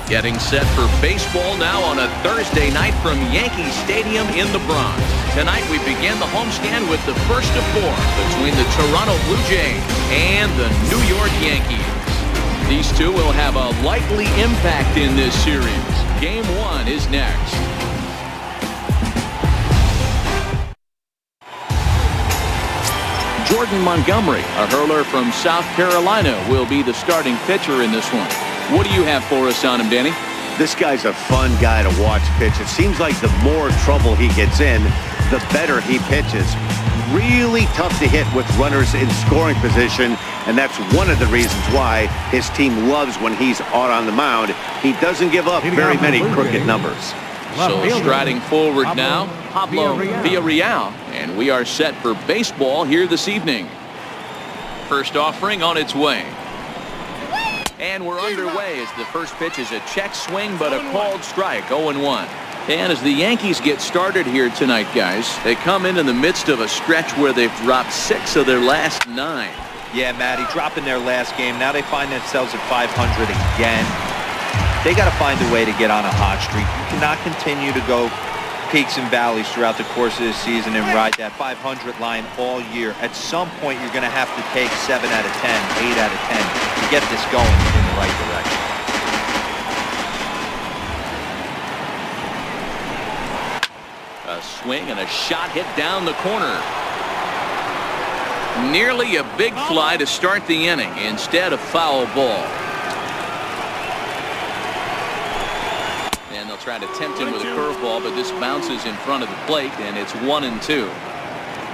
Getting set for baseball now on a Thursday night from Yankee Stadium in the Bronx. Tonight we begin the homestand with the first of four between the Toronto Blue Jays and the New York Yankees. These two will have a likely impact in this series. Game 1 is next. Jordan Montgomery, a hurler from South Carolina, will be the starting pitcher in this one. What do you have for us on him, Danny? This guy's a fun guy to watch pitch. It seems like the more trouble he gets in, the better he pitches. Really tough to hit with runners in scoring position, and that's one of the reasons why his team loves when he's out on the mound. He doesn't give up very many crooked numbers. So striding forward now, Pablo Villarreal, and we are set for baseball here this evening. First offering on its way. And we're underway as the first pitch is a check swing, but a called strike, 0-1. And as the Yankees get started here tonight, guys, they come in the midst of a stretch where they've dropped 6 of their last 9. Yeah, Matty, dropping their last game. Now they find themselves at 500 again. They got to find a way to get on a hot streak. You cannot continue to go peaks and valleys throughout the course of the season and ride that 500 line all year. At some point, you're going to have to take 7 out of 10, 8 out of 10 to get this going in the right direction. A swing and a shot hit down the corner. Nearly a big fly to start the inning. Instead, a foul ball. And they'll try to tempt him with a curveball, but this bounces in front of the plate, and it's 1-2.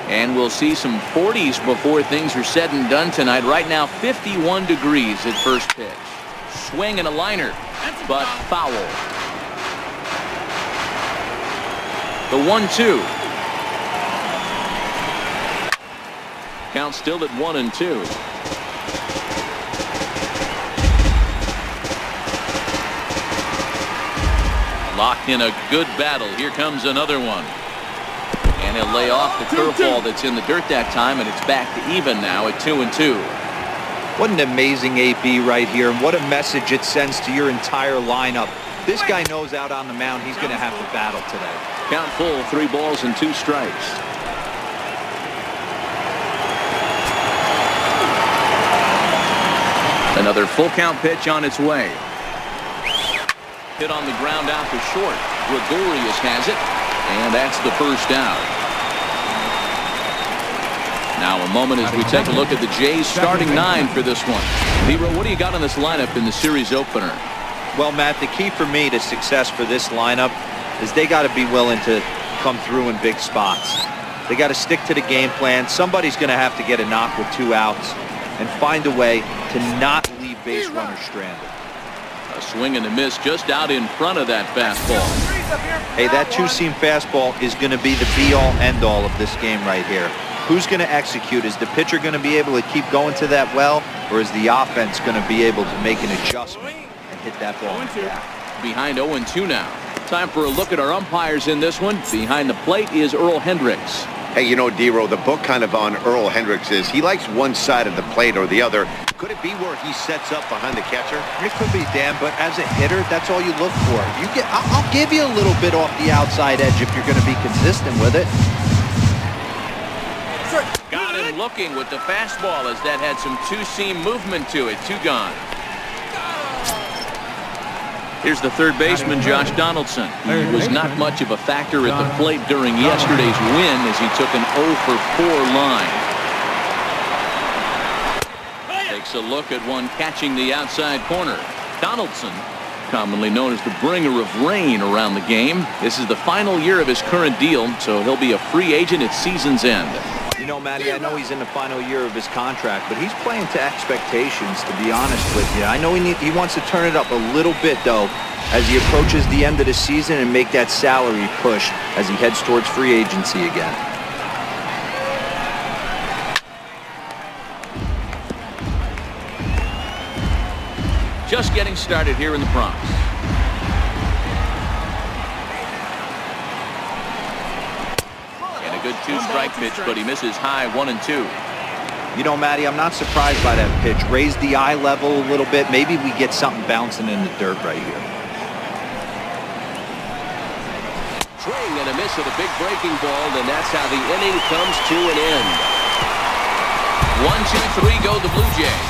And we'll see some 40s before things are said and done tonight. Right now, 51 degrees at first pitch. Swing and a liner, but foul. The 1-2. Count still at 1-2. Locked in a good battle. Here comes another one. And he'll lay off the curveball that's in the dirt that time, and it's back to even now at 2-2. What an amazing AB right here, and what a message it sends to your entire lineup. This guy knows out on the mound he's going to have to battle today. Count full, 3 balls and 2 strikes. Another full count pitch on its way. Hit on the ground out to short. Gregorius has it, and that's the first out. Now a moment as we take a look at the Jays starting 9 for this one. Leroy, what do you got on this lineup in the series opener? Well, Matt, the key for me to success for this lineup is they got to be willing to come through in big spots. They got to stick to the game plan. Somebody's going to have to get a knock with 2 outs and find a way to not leave base runners stranded. A swing and a miss just out in front of that fastball. Hey, that 2-seam fastball is going to be the be-all, end-all of this game right here. Who's going to execute? Is the pitcher going to be able to keep going to that well, or is the offense going to be able to make an adjustment and hit that ball in the back? Behind 0-2 now. Time for a look at our umpires in this one. Behind the plate is Earl Hendricks. Hey, you know, D-Row, the book kind of on Earl Hendricks is he likes one side of the plate or the other. Could it be where he sets up behind the catcher? It could be, Dan, but as a hitter, that's all you look for. I'll give you a little bit off the outside edge if you're going to be consistent with it. Got him looking with the fastball as that had some 2-seam movement to it. 2 gone. Here's the third baseman, Josh Donaldson. He was not much of a factor at the plate during yesterday's win as he took an 0-for-4 line. Takes a look at one catching the outside corner. Donaldson, commonly known as the bringer of rain around the game. This is the final year of his current deal, so he'll be a free agent at season's end. You know, Matty, I know he's in the final year of his contract, but he's playing to expectations, to be honest with you. I know he wants to turn it up a little bit, though, as he approaches the end of the season and make that salary push as he heads towards free agency again. Just getting started here in the Bronx. And a good 2-strike pitch, but he misses high, 1-2. You know, Matty, I'm not surprised by that pitch. Raise the eye level a little bit. Maybe we get something bouncing in the dirt right here. Swing and a miss at a big breaking ball, and that's how the inning comes to an end. 1, 2, 3 go the Blue Jays.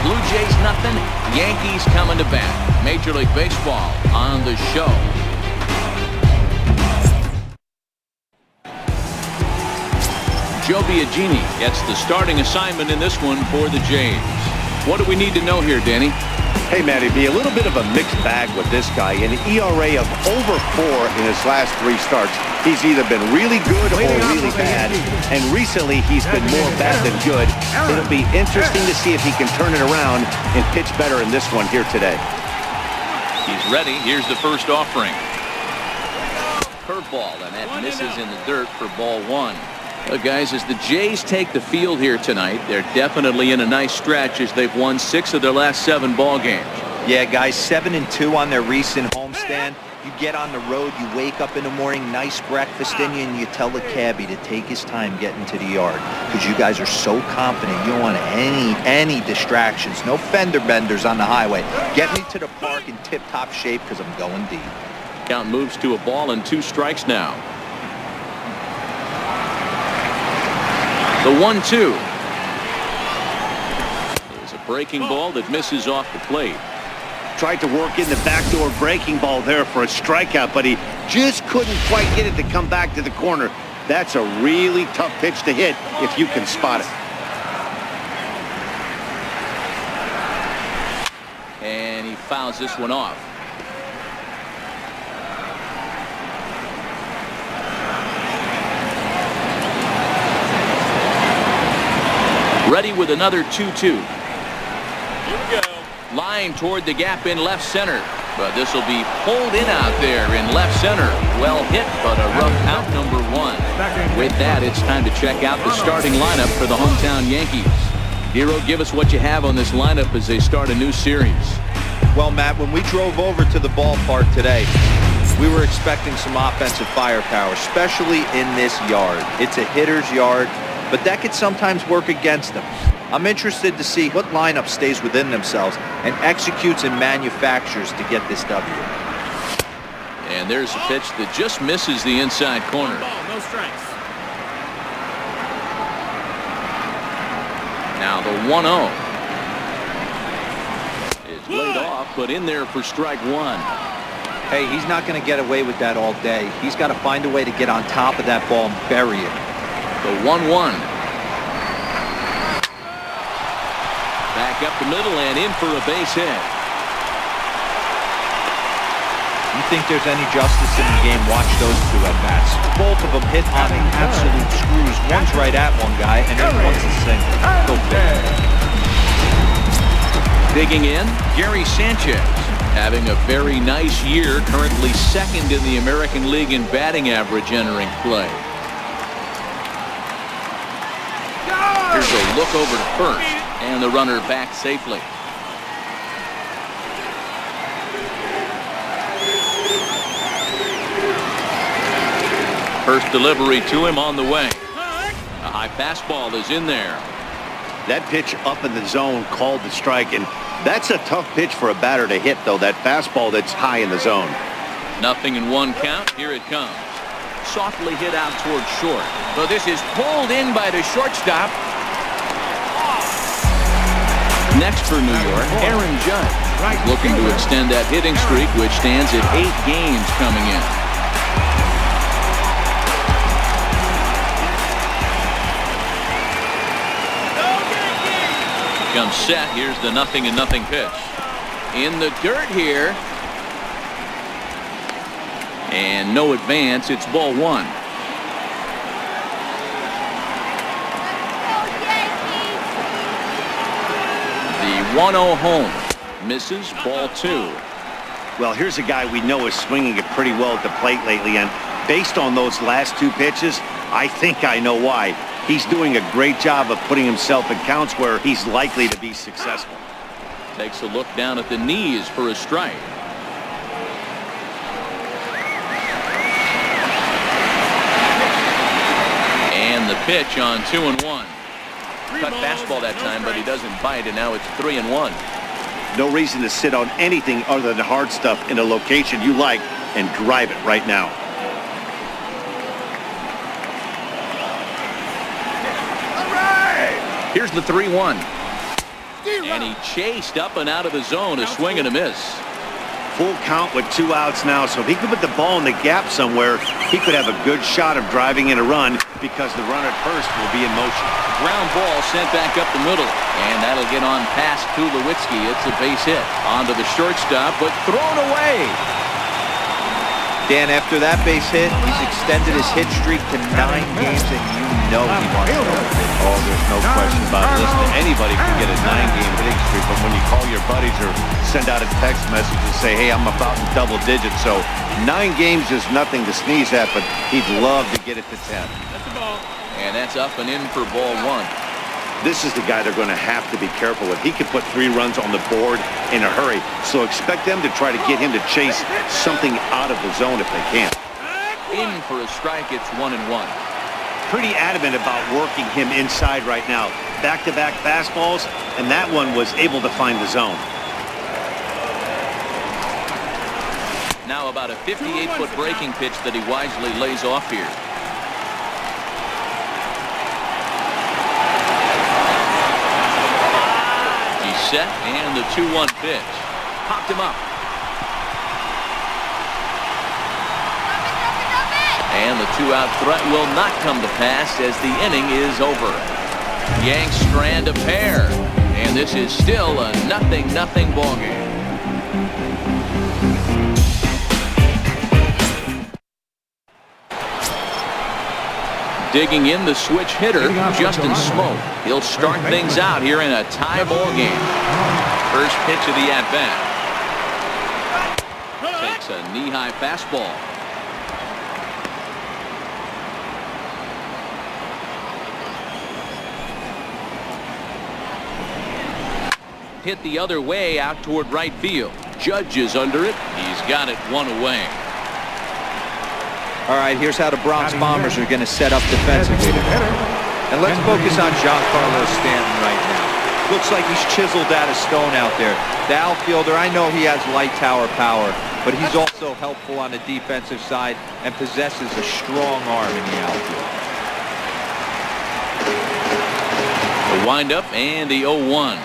Blue Jays nothing, Yankees coming to bat. Major League Baseball on the show. Joe Biagini gets the starting assignment in this one for the Jays. What do we need to know here, Danny? Hey, Matty, be a little bit of a mixed bag with this guy. An ERA of over 4 in his last 3 starts. He's either been really good or really bad, and recently he's been more bad than good. It'll be interesting to see if he can turn it around and pitch better in this one here today. He's ready. Here's the first offering. Curveball, and that misses in the dirt for ball 1. Well, guys, as the Jays take the field here tonight, they're definitely in a nice stretch as they've won 6 of their last 7 ball games. Yeah, guys, 7-2 on their recent homestand. You get on the road, you wake up in the morning, nice breakfast in you, and you tell the cabbie to take his time getting to the yard because you guys are so confident. You don't want any distractions, no fender benders on the highway. Get me to the park in tip-top shape because I'm going deep. Count moves to a ball and 2 strikes now. The 1-2 is a breaking ball that misses off the plate. Tried to work in the backdoor breaking ball there for a strikeout, but he just couldn't quite get it to come back to the corner. That's a really tough pitch to hit if you can spot it. And he fouls this one off. Ready with another 2-2. Here we go. Line toward the gap in left center. But this will be pulled in out there in left center. Well hit, but a rough out, number 1. With that, it's time to check out the starting lineup for the hometown Yankees. Hero, give us what you have on this lineup as they start a new series. Well, Matt, when we drove over to the ballpark today, we were expecting some offensive firepower, especially in this yard. It's a hitter's yard, but that could sometimes work against them. I'm interested to see what lineup stays within themselves and executes and manufactures to get this W. And there's a pitch that just misses the inside corner. No strikes. Now the 1-0 is laid off, but in there for strike 1. Hey, he's not going to get away with that all day. He's got to find a way to get on top of that ball and bury it. The 1-1. Back up the middle and in for a base hit. You think there's any justice in the game, watch those 2 at-bats. Both of them hit on the absolute screws. One's right at one guy, and then one's a single. Go big. Digging in, Gary Sanchez. Having a very nice year, currently 2nd in the American League in batting average entering play. Here's a look over to first, and the runner back safely. First delivery to him on the way. A high fastball is in there. That pitch up in the zone called the strike, and that's a tough pitch for a batter to hit, though, that fastball that's high in the zone. 0-1 count. Here it comes. Softly hit out towards short. But this is pulled in by the shortstop. Next for New York, Aaron Judge, looking to extend that hitting streak, which stands at 8 games coming in. Comes set. Here's the 0-0 pitch. In the dirt here. And no advance. It's ball 1. The 1-0 home. Misses, ball 2. Well, here's a guy we know is swinging it pretty well at the plate lately, and based on those last 2 pitches, I think I know why. He's doing a great job of putting himself in counts where he's likely to be successful. Takes a look down at the knees for a strike. And the pitch on 2-1. Cut fastball that time, but he doesn't bite, and now it's 3-1. No reason to sit on anything other than hard stuff in a location you like and drive it right now. Here's the 3-1. And he chased up and out of the zone. A swing and a miss. Full count with 2 outs now, so if he could put the ball in the gap somewhere, he could have a good shot of driving in a run because the runner at first will be in motion. Ground ball sent back up the middle, and that'll get on past Tulowitzki. It's a base hit. Onto the shortstop, but thrown away. Dan, after that base hit, he's extended his hit streak to 9 games, and you know he wants to hit. Oh, there's no question about it. Listen, anybody can get a 9-game hitting streak, but when you call your buddies or send out a text message and say, hey, I'm about in double digits, so 9 games is nothing to sneeze at, but he'd love to get it to 10. That's the ball. And that's up and in for ball 1. This is the guy they're going to have to be careful with. He can put 3 runs on the board in a hurry, so expect them to try to get him to chase something out of the zone if they can. In for a strike. It's 1-1. Pretty adamant about working him inside right now. Back-to-back fastballs, and that one was able to find the zone. Now about a 58-foot breaking pitch that he wisely lays off here. He's set, and the 2-1 pitch. Popped him up. And the 2-out threat will not come to pass as the inning is over. Yanks strand a pair, and this is still a 0-0 ball game. Digging in the switch hitter, Justin Smoke. He'll start things out here in a tie ball game. First pitch of the at-bat. Takes a knee-high fastball. Hit the other way out toward right field. Judge is under it. He's got it 1 away. All right, here's how the Bronx Bombers are going to set up defensively. And let's focus on Giancarlo Stanton right now. Looks like he's chiseled out of stone out there. The outfielder, I know he has light tower power, but he's also helpful on the defensive side and possesses a strong arm in the outfield. The windup and the 0-1.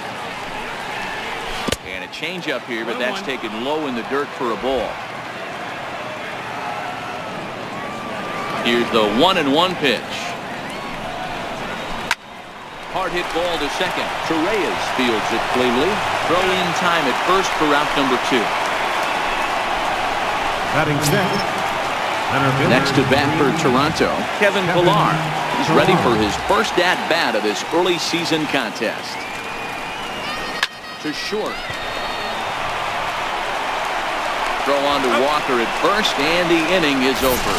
And a changeup here, but that's taken low in the dirt for a ball. Here's the 1-1 pitch. Hard hit ball to second. Torreyes fields it cleanly. Throw in time at first for out number 2. Batting Next to bat for Toronto, Kevin Pillar. He's ready for his first at-bat of this early season contest. To short. Throw on to Walker at first, and the inning is over.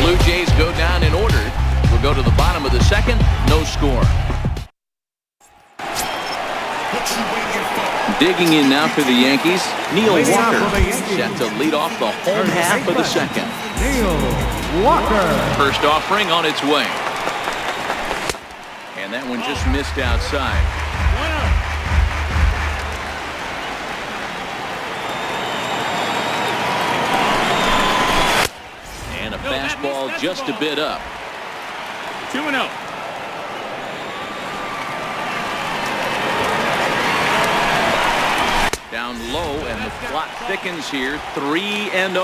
Blue Jays go down in order. We'll go to the bottom of the second. No score. Digging in now for the Yankees, Neil Walker set to lead off the home half of the second. Neil Walker. First offering on its way. And that one just missed outside. And a fastball just a bit up. 2-0. Down low, and the plot thickens here. 3-0.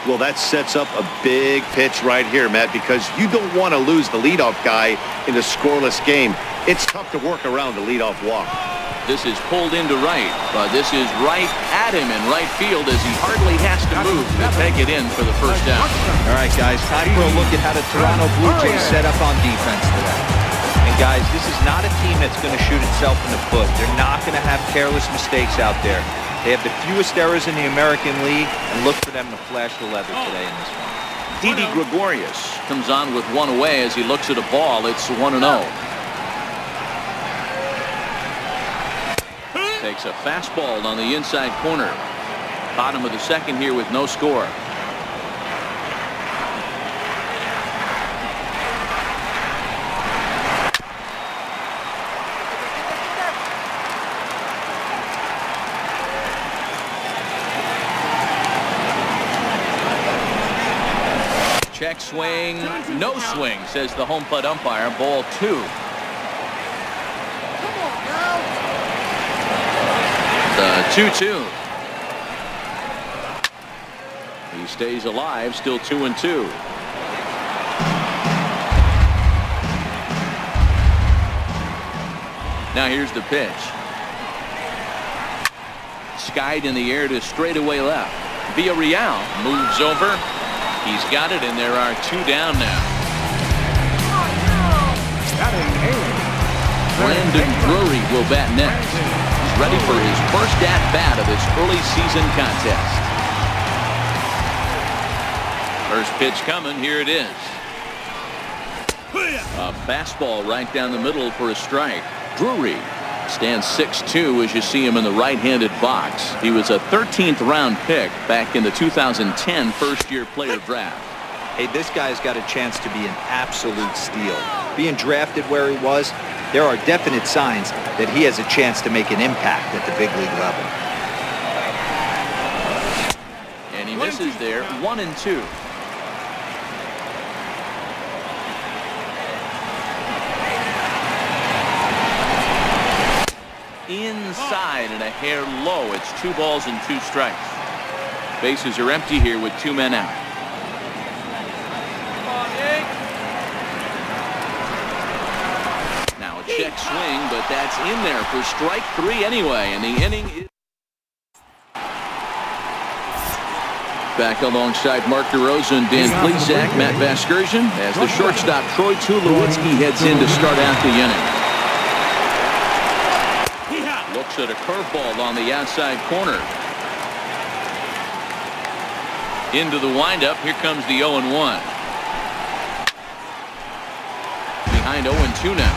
Well, that sets up a big pitch right here, Matt, because you don't want to lose the leadoff guy in a scoreless game. It's tough to work around the leadoff walk. This is pulled into right, but this is right at him in right field as he hardly has to move to take it in for the first out. All right, guys, time for a look at how the Toronto Blue Jays set up on defense today. And, guys, this is not a team that's going to shoot itself in the foot. They're not going to have careless mistakes out there. They have the fewest errors in the American League, and look for them to flash the leather today in this one. Didi Gregorius comes on with one away as he looks at a ball. It's 1-0. Takes a fastball on the inside corner. Bottom of the second here with no score. Check swing, no swing, says the home plate umpire. Ball 2. 2-2. He stays alive, still 2-2. Now here's the pitch. Skied in the air to straightaway left. Villarreal moves over. He's got it, and there are 2 down now. Brandon Drury will bat next. He's ready for his first at-bat of this early season contest. First pitch coming. Here it is. A fastball right down the middle for a strike. Drury stands 6'2" as you see him in the right-handed box. He was a 13th round pick back in the 2010 first-year player draft. Hey, this guy's got a chance to be an absolute steal. Being drafted where he was, there are definite signs that he has a chance to make an impact at the big league level. And he misses there. 1-2. Inside and a hair low. It's 2 balls and 2 strikes. Bases are empty here with 2 men out. Now a check swing, but that's in there for strike 3 anyway, and the inning is back alongside Mark DeRosa and Dan Plesac. Matt Vasgersian as the shortstop Troy Tulowitzki heads in to start out the inning. Looks at a curveball on the outside corner. Into the windup. Here comes the 0-1. Behind 0-2 now.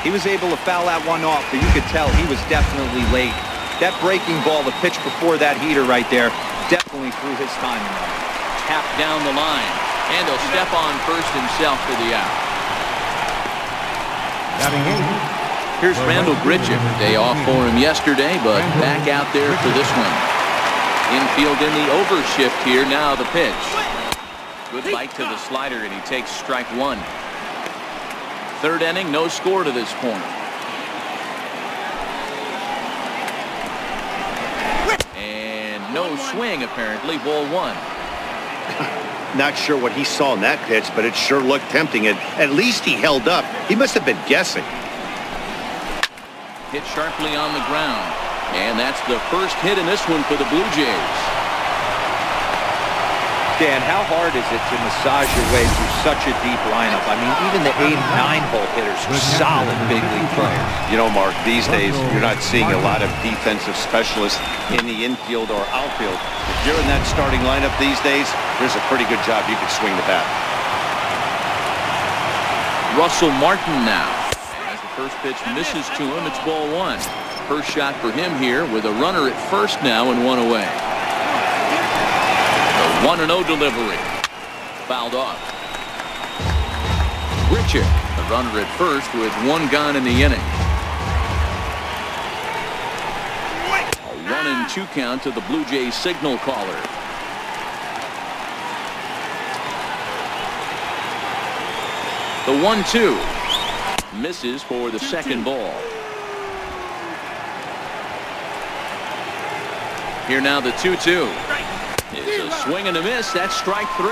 He was able to foul that one off, but you could tell he was definitely late. That breaking ball, the pitch before that heater right there, definitely threw his timing off. Tapped down the line, and he'll step on first himself for the out. Here's Randall Grichuk. Day off for him yesterday, but back out there for this one. Infield in the overshift here. Now the pitch. Good bite to the slider, and he takes strike 1. Third inning, no score to this point. And no swing, apparently. Ball 1. Not sure what he saw in that pitch, but it sure looked tempting, and at least he held up. He must have been guessing. Hit sharply on the ground. And that's the first hit in this one for the Blue Jays. Dan, how hard is it to massage your way through such a deep lineup? I mean, even the 8 and 9-hole hitters are solid big league players. You know, Mark, these days you're not seeing a lot of defensive specialists in the infield or outfield. If you're in that starting lineup these days, there's a pretty good job you could swing the bat. Russell Martin now. First pitch misses to him. It's ball 1. First shot for him here with a runner at first now and 1 away. The 1-0 delivery. Fouled off. Grichuk, the runner at first with 1 gone in the inning. A 1-2 count to the Blue Jays signal caller. The 1-2. Misses for the second ball. Here now the 2-2. It's a swing and a miss. That's strike 3.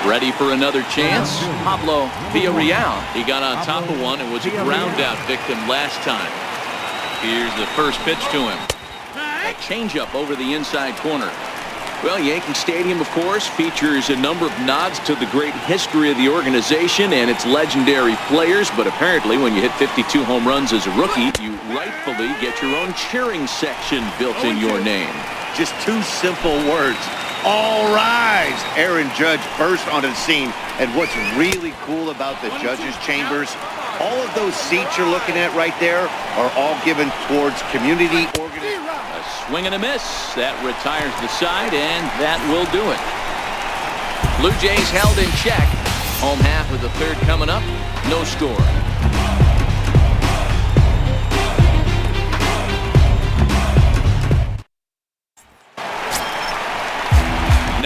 Ready for another chance. Pablo Villarreal. He got on top of one and was a ground out victim last time. Here's the first pitch to him. A changeup over the inside corner. Well, Yankee Stadium, of course, features a number of nods to the great history of the organization and its legendary players. But apparently, when you hit 52 home runs as a rookie, you rightfully get your own cheering section built in your name. Just 2 simple words. All rise! Aaron Judge burst onto the scene. And what's really cool about the judges' chambers, all of those seats you're looking at right there are all given towards community organizations. Swing and a miss. That retires the side, and that will do it. Blue Jays held in check. Home half of the third coming up. No score.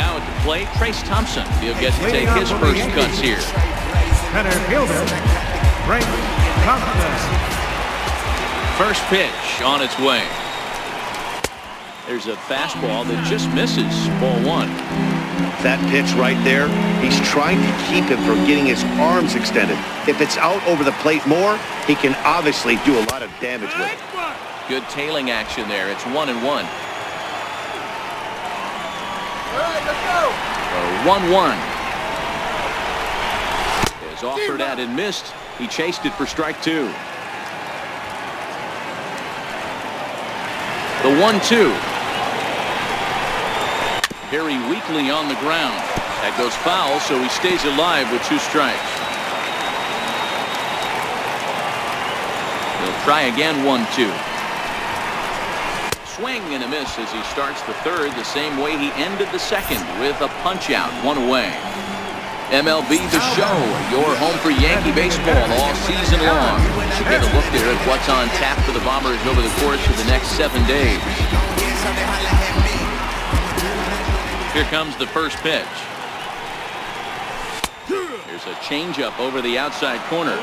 Now at the plate, Trace Thompson. He'll get to take his first cuts here. Center fielder, Trace Thompson. First pitch on its way. There's a fastball that just misses. Ball 1. That pitch right there, he's trying to keep him from getting his arms extended. If it's out over the plate more, he can obviously do a lot of damage with it. Good tailing action there. It's 1-1. All right, let's go. 1-1. Is offered at and missed. He chased it for strike 2. The 1-2. Very weakly on the ground. That goes foul, so he stays alive with 2 strikes. He'll try again. 1-2. Swing and a miss as he starts the third the same way he ended the second, with a punch out. 1 away. MLB The Show, your home for Yankee baseball all season long. You get a look there at what's on tap for the Bombers over the course of the next 7 days. Here comes the first pitch. There's a changeup over the outside corner.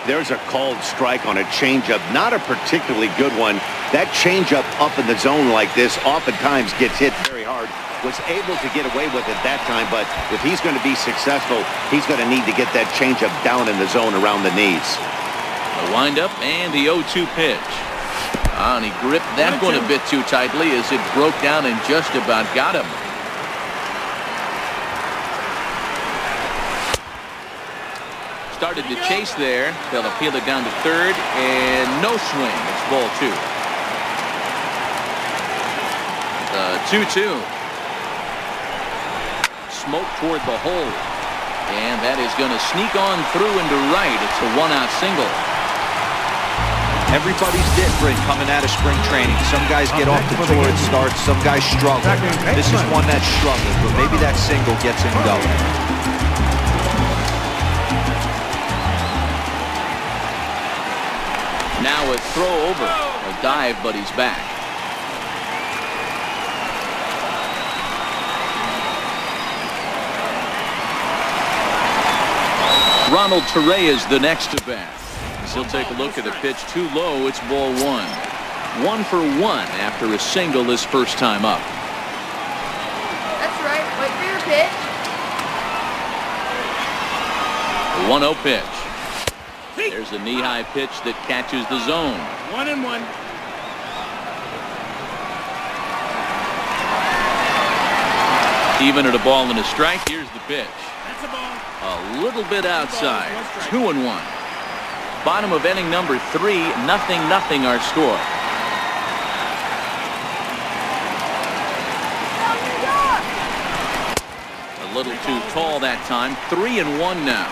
There's a called strike on a changeup, not a particularly good one. That changeup up in the zone like this oftentimes gets hit very hard. Was able to get away with it that time, but if he's going to be successful, he's going to need to get that changeup down in the zone around the knees. The windup and the 0-2 pitch. And he gripped that one a bit too tightly as it broke down and just about got him. Started to chase there. They'll appeal it down to third, and no swing. It's ball 2. The 2-2. Smoke toward the hole, and that is going to sneak on through into right. It's a 1-out single. Everybody's different coming out of spring training. Some guys get off the torrid start, some guys struggle. This is one that struggled, but maybe that single gets him going. Now a throw over, a dive, but he's back. Ronald Torreyes the next to bat. He'll take a look at the pitch too low. It's ball 1. 1 for 1 after a single his first time up. That's right. Wait for your pitch. The 1-0 pitch. There's a knee-high pitch that catches the zone. 1-1. Even at a ball and a strike. Here's the pitch. That's a ball. A little bit outside. 2-1. Bottom of inning number 3. 0-0 our score. A little too tall that time. 3-1 now.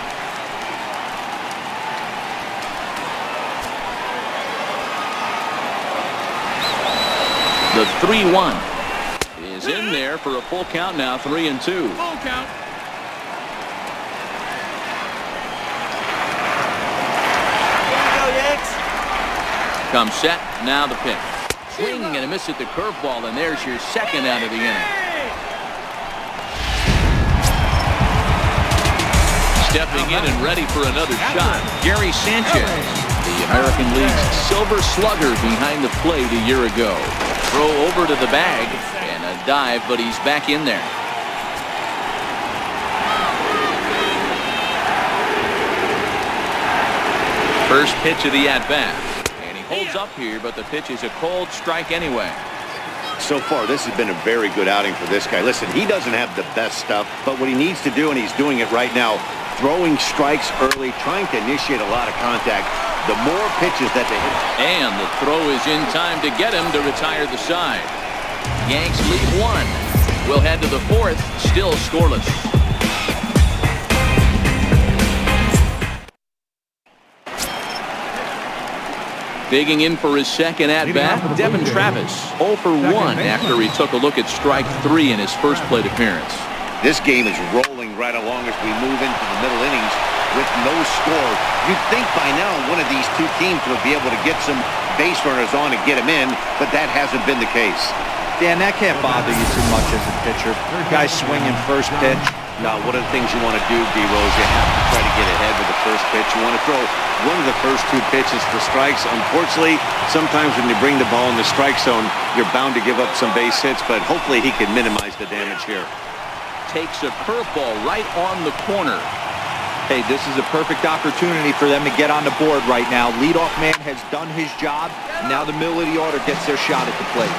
The 3-1 is in there for a full count now. 3-2. Full count. Comes set. Now the pitch. Swing and a miss at the curveball, and there's your second out of the inning. Stepping in and ready for another shot, Gary Sanchez, the American League's silver slugger behind the plate a year ago. Throw over to the bag and a dive, but he's back in there. First pitch of the at-bat. Holds up here, but the pitch is a cold strike anyway. So far, this has been a very good outing for this guy. Listen, he doesn't have the best stuff, but what he needs to do, and he's doing it right now, throwing strikes early, trying to initiate a lot of contact. The more pitches that they hit. And the throw is in time to get him to retire the side. Yanks lead 1. We'll head to the 4th, still scoreless. Digging in for his second at-bat, Devin Travis, 0 for 1 after he took a look at strike 3 in his first plate appearance. This game is rolling right along as we move into the middle innings with no score. You'd think by now one of these two teams would be able to get some base runners on and get them in, but that hasn't been the case. Dan, that can't bother you too much as a pitcher. Guy swinging first pitch. Now, one of the things you want to do, D-Rose, you have to try to get ahead with the first pitch. You want to throw one of the first two pitches for strikes. Unfortunately, sometimes when you bring the ball in the strike zone, you're bound to give up some base hits, but hopefully he can minimize the damage here. Takes a curveball right on the corner. Hey, this is a perfect opportunity for them to get on the board right now. Leadoff man has done his job. Now the middle of the order gets their shot at the plate.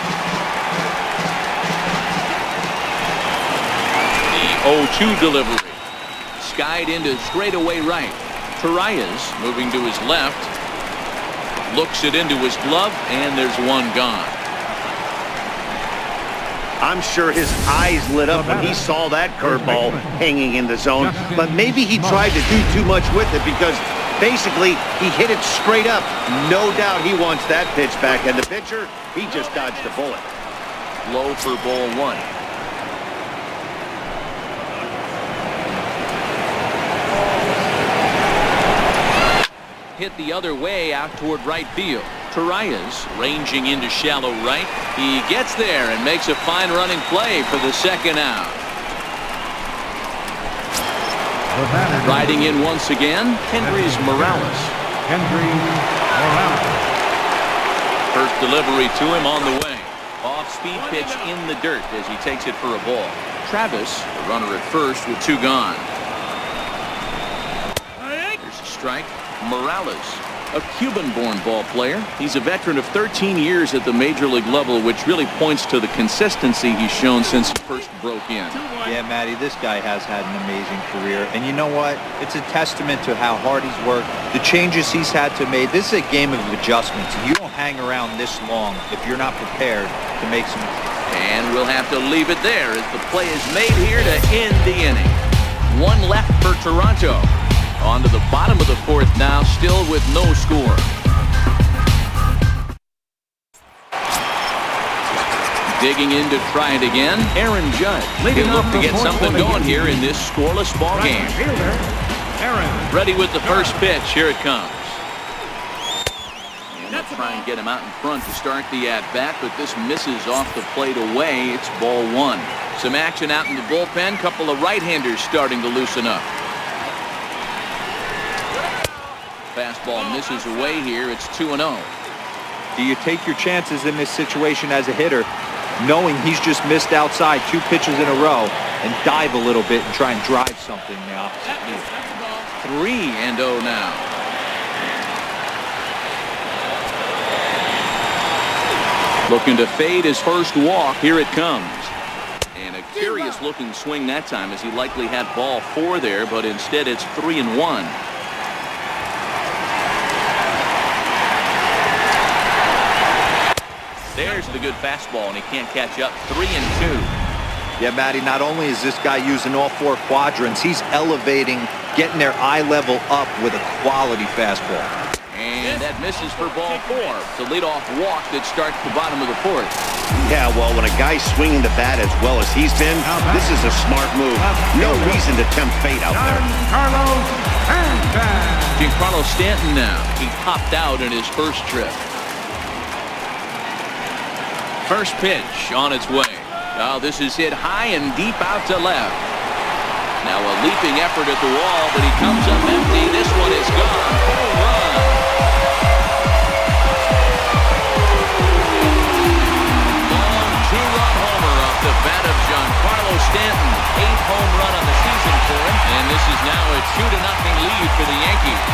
The 0-2 delivery. Skied into straightaway right. Torreyes moving to his left. Looks it into his glove, and there's one gone. I'm sure his eyes lit up when he saw that curveball hanging in the zone, but maybe he tried to do too much with it because basically he hit it straight up. No doubt he wants that pitch back, and the pitcher, he just dodged a bullet. Low for ball one. Hit the other way out toward right field. Torreyes ranging into shallow right. He gets there and makes a fine running play for the second out. Riding in once again, Henry's Morales. First delivery to him on the way. Off-speed pitch in the dirt as he takes it for a ball. Travis, the runner at first with two gone. Here's a strike. Morales, a Cuban-born ball player. He's a veteran of 13 years at the major league level, which really points to the consistency he's shown since he first broke in. Yeah, Matty, this guy has had an amazing career. And you know what? It's a testament to how hard he's worked, the changes he's had to make. This is a game of adjustments. You don't hang around this long if you're not prepared to make some. And we'll have to leave it there as the play is made here to end the inning. One left for Toronto. On to the bottom of the fourth now, still with no score. Digging in to try it again, Aaron Judge. He'll look to get something going here in this scoreless ball game. Ready with the first pitch. Here it comes. And they'll try and get him out in front to start the at-bat, but this misses off the plate away. It's ball one. Some action out in the bullpen. Couple of right-handers starting to loosen up. Fastball misses away here. It's 2-0. Do you take your chances in this situation as a hitter, knowing he's just missed outside two pitches in a row, and dive a little bit and try and drive something the opposite field? 3-0 now. Looking to fade his first walk. Here it comes. And a curious looking swing that time, as he likely had ball 4 there, but instead it's 3-1. There's the good fastball, and he can't catch up. 3-2. Yeah, Matty, not only is this guy using all 4 quadrants, he's elevating, getting their eye level up with a quality fastball. And that misses for ball 4. It's a leadoff walk that starts the bottom of the fourth. Yeah, well, when a guy's swinging the bat as well as he's been, this is a smart move. No reason to tempt fate out there. Giancarlo Stanton now. He popped out in his first trip. First pitch on its way. Oh, this is hit high and deep out to left. Now a leaping effort at the wall, but he comes up empty. This one is gone. Home run. Long 2-run homer off the bat of Giancarlo Stanton. 8th home run on the season for him. And this is now a 2-0 lead for the Yankees.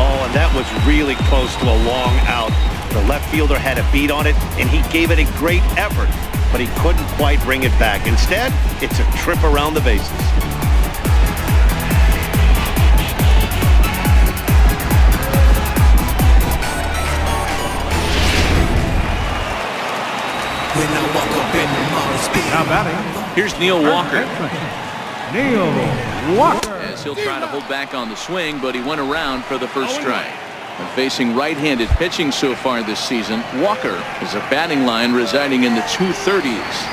Oh, and that was really close to a long out. The left fielder had a beat on it, and he gave it a great effort, but he couldn't quite bring it back. Instead, it's a trip around the bases. Now batting. Here's Neil Walker. Neil Walker. As he'll try to hold back on the swing, but he went around for the first strike. And facing right-handed pitching so far this season, Walker is a batting line residing in the 230s.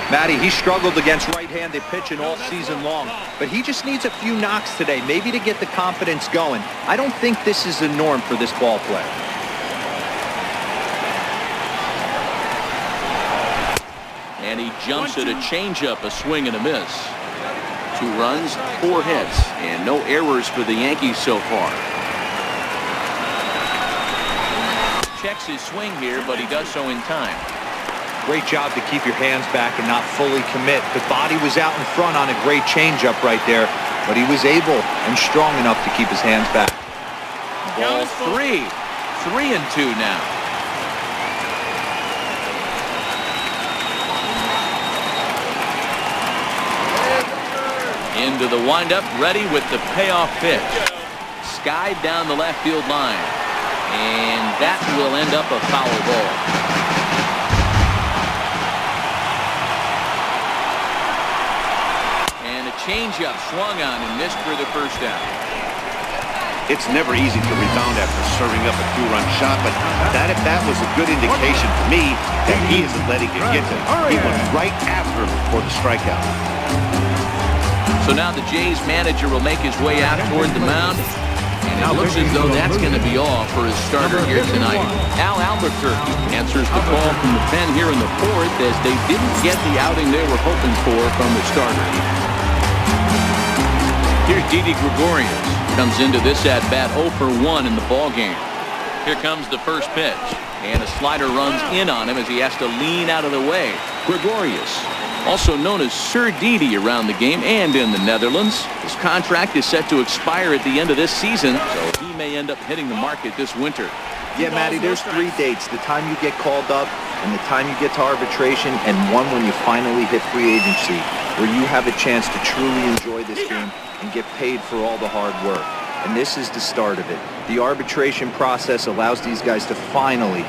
Matty, he struggled against right-handed pitching all season long, but he just needs a few knocks today, maybe to get the confidence going. I don't think this is the norm for this ball player. And he jumps at a changeup, a swing and a miss. 2 runs, 4 hits, and no errors for the Yankees so far. Checks his swing here, but he does so in time. Great job to keep your hands back and not fully commit. The body was out in front on a great changeup right there, but he was able and strong enough to keep his hands back. Ball 3. 3-2 now. Into the windup, ready with the payoff pitch. Skied down the left field line. And that will end up a foul ball. And a changeup swung on and missed for the first out. It's never easy to rebound after serving up a 2-run shot, but that at bat was a good indication for me that he isn't letting it get to him. He went right after him for the strikeout. So now the Jays manager will make his way out toward the mound. And it looks as though that's going to be all for his starter here tonight. Al Albuquerque answers the call from the pen here in the 4th as they didn't get the outing they were hoping for from the starter. Here's Didi Gregorius. Comes into this at-bat 0 for 1 in the ballgame. Here comes the first pitch. And a slider runs in on him as he has to lean out of the way. Gregorius, also known as Sir Didi around the game and in the Netherlands. His contract is set to expire at the end of this season, so he may end up hitting the market this winter. Yeah, Matty, there's 3 dates. The time you get called up and the time you get to arbitration, and one when you finally hit free agency, where you have a chance to truly enjoy this game and get paid for all the hard work. And this is the start of it. The arbitration process allows these guys to finally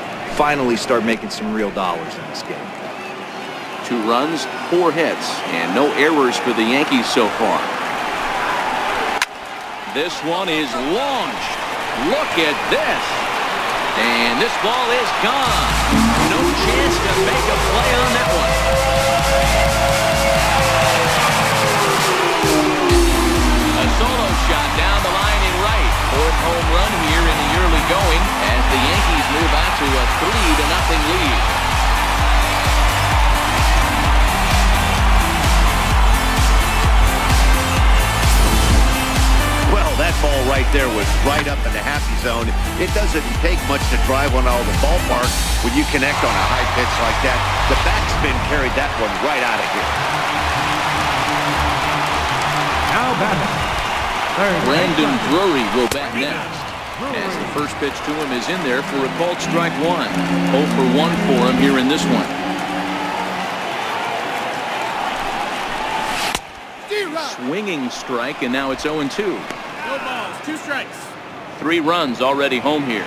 start making some real dollars in this game. 2 runs, 4 hits, and no errors for the Yankees so far. This one is launched. Look at this. And this ball is gone. No chance to make a play on that one. A solo shot down the line in right. 4th home run here in the early going as the Yankees move out to a 3-0 lead. Well, that ball right there was right up in the happy zone. It doesn't take much to drive one out of the ballpark when you connect on a high pitch like that. The backspin carried that one right out of here. Now batting. Brandon Drury will bat next. As the first pitch to him is in there for a called strike 1. 0 for 1 for him here in this one. Swinging strike, and now it's 0-2. No balls, 2 strikes. 3 runs already home here.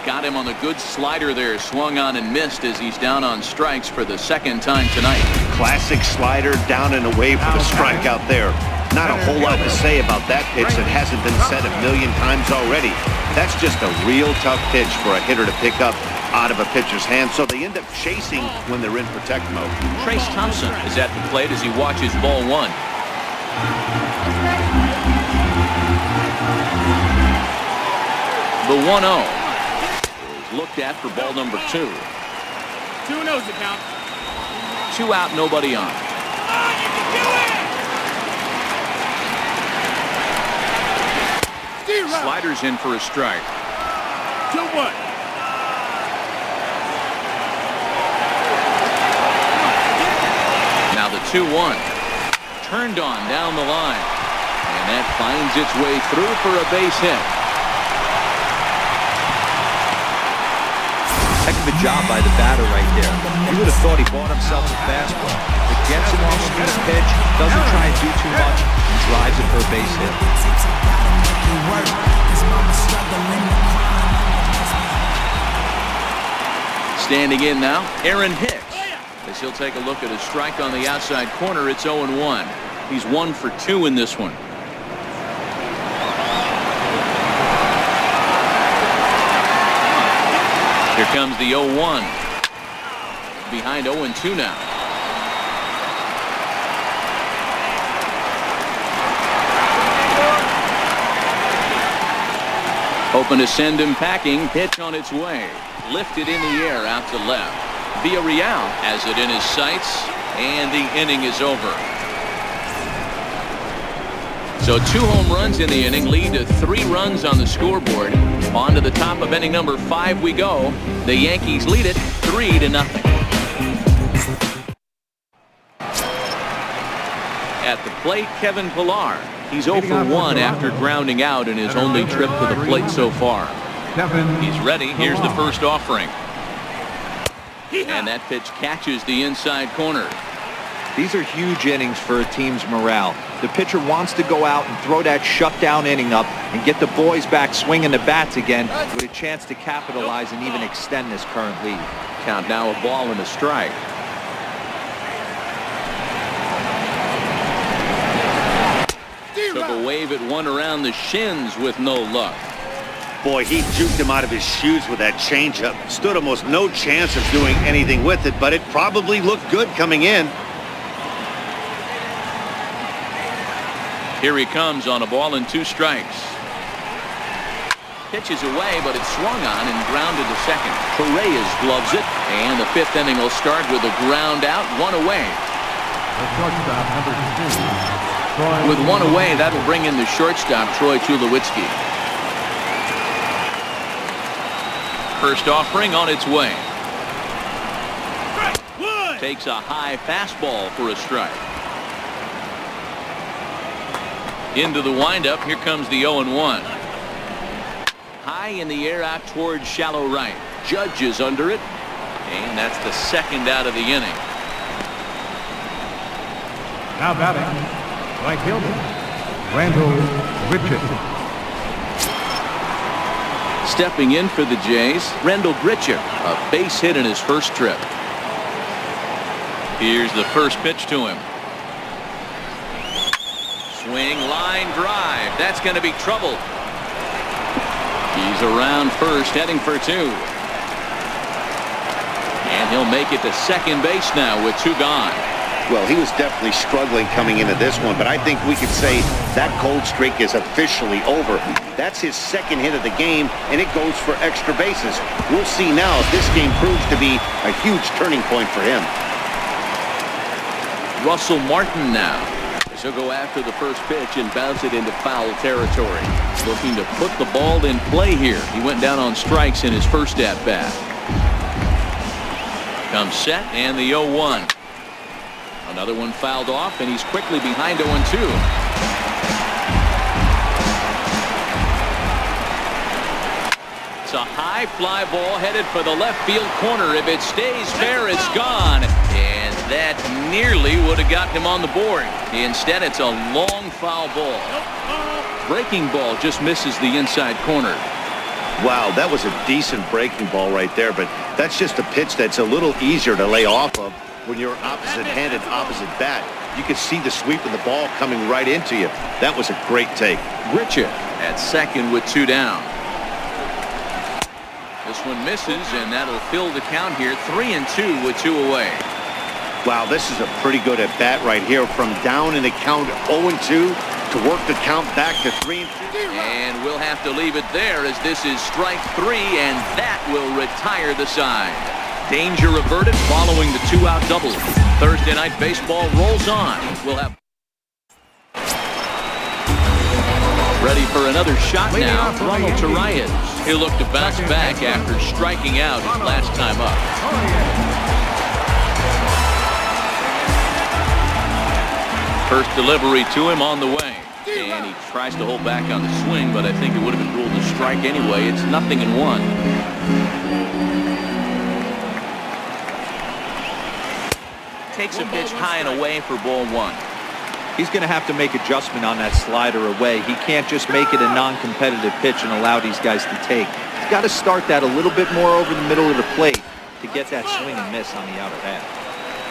Got him on the good slider there. Swung on and missed as he's down on strikes for the 2nd time tonight. Classic slider down and away for the strikeout there. Not a whole lot to say about that pitch that hasn't been said a million times already. That's just a real tough pitch for a hitter to pick up out of a pitcher's hand, so they end up chasing when they're in protect mode. Trace Thompson is at the plate as he watches ball 1. The 1-0 is looked at for ball number 2. 2-0's the count. 2 out, nobody on. You can do it! Sliders in for a strike. 2-1. Now the 2-1. Turned on down the line. And that finds its way through for a base hit. Heck of a job by the batter right there. You would have thought he bought himself a fastball. But gets him on the pitch, doesn't try and do too much, and drives it for a base hit. Standing in now, Aaron Hicks. As he'll take a look at a strike on the outside corner, it's 0-1. He's 1 for 2 in this one. Here comes the 0-1. Behind 0-2 now. Hoping to send him packing. Pitch on its way. Lifted in the air out to left. Villarreal has it in his sights, and the inning is over. So 2 home runs in the inning lead to 3 runs on the scoreboard. On to the top of inning number 5 we go. The Yankees lead it 3-0. At the plate, Kevin Pillar. He's 0 for 1 after grounding out in his only trip to the plate so far. He's ready. Here's the first offering. And that pitch catches the inside corner. These are huge innings for a team's morale. The pitcher wants to go out and throw that shutdown inning up and get the boys back swinging the bats again with a chance to capitalize and even extend this current lead. Count now, a ball and a strike. Took a wave at one around the shins with no luck. Boy, he juked him out of his shoes with that changeup. Stood almost no chance of doing anything with it, but it probably looked good coming in. Here he comes on a ball and 2 strikes. Pitches away, but it's swung on and grounded to second. Correas gloves it, and the 5th inning will start with a ground out, 1 away. With 1 away, that'll bring in the shortstop, Troy Tulowitzki. First offering on its way. Takes a high fastball for a strike. Into the windup. Here comes the 0-1. High in the air out towards shallow right. Judge is under it, and that's the 2nd out of the inning. Now batting, right fielder, Randall Grichuk. Stepping in for the Jays, Randall Grichuk, a base hit in his first trip. Here's the first pitch to him. Swing, line drive. That's going to be trouble. He's around first, heading for 2. And he'll make it to second base now with 2 gone. Well, he was definitely struggling coming into this one, but I think we could say that cold streak is officially over. That's his 2nd hit of the game, and it goes for extra bases. We'll see now if this game proves to be a huge turning point for him. Russell Martin now. He'll go after the first pitch and bounce it into foul territory. Looking to put the ball in play here. He went down on strikes in his first at-bat. Comes set, and the 0-1. Another one fouled off, and he's quickly behind 0-2. It's a high fly ball headed for the left field corner. If it stays fair, it's gone. And that nearly would have gotten him on the board. Instead, it's a long foul ball. Breaking ball just misses the inside corner. Wow, that was a decent breaking ball right there, but that's just a pitch that's a little easier to lay off of when you're opposite-handed, opposite bat. You could see the sweep of the ball coming right into you. That was a great take. Grichuk at second with 2 down. This one misses, and that'll fill the count here. 3-2 with 2 away. Wow, this is a pretty good at-bat right here. From down in the count 0-2 to work the count back to 3-2. And we'll have to leave it there as this is strike 3, and that will retire the side. Danger averted following the 2-out double. Thursday night baseball rolls on. We'll have ready for another shot now. Ronald Torreyes. He'll look to bounce back after striking out his last time up. First delivery to him on the way. And he tries to hold back on the swing, but I think it would have been ruled a strike anyway. It's 0-1. Takes a pitch high and away for ball 1. He's going to have to make adjustment on that slider away. He can't just make it a non-competitive pitch and allow these guys to take. He's got to start that a little bit more over the middle of the plate to get that swing and miss on the outer half.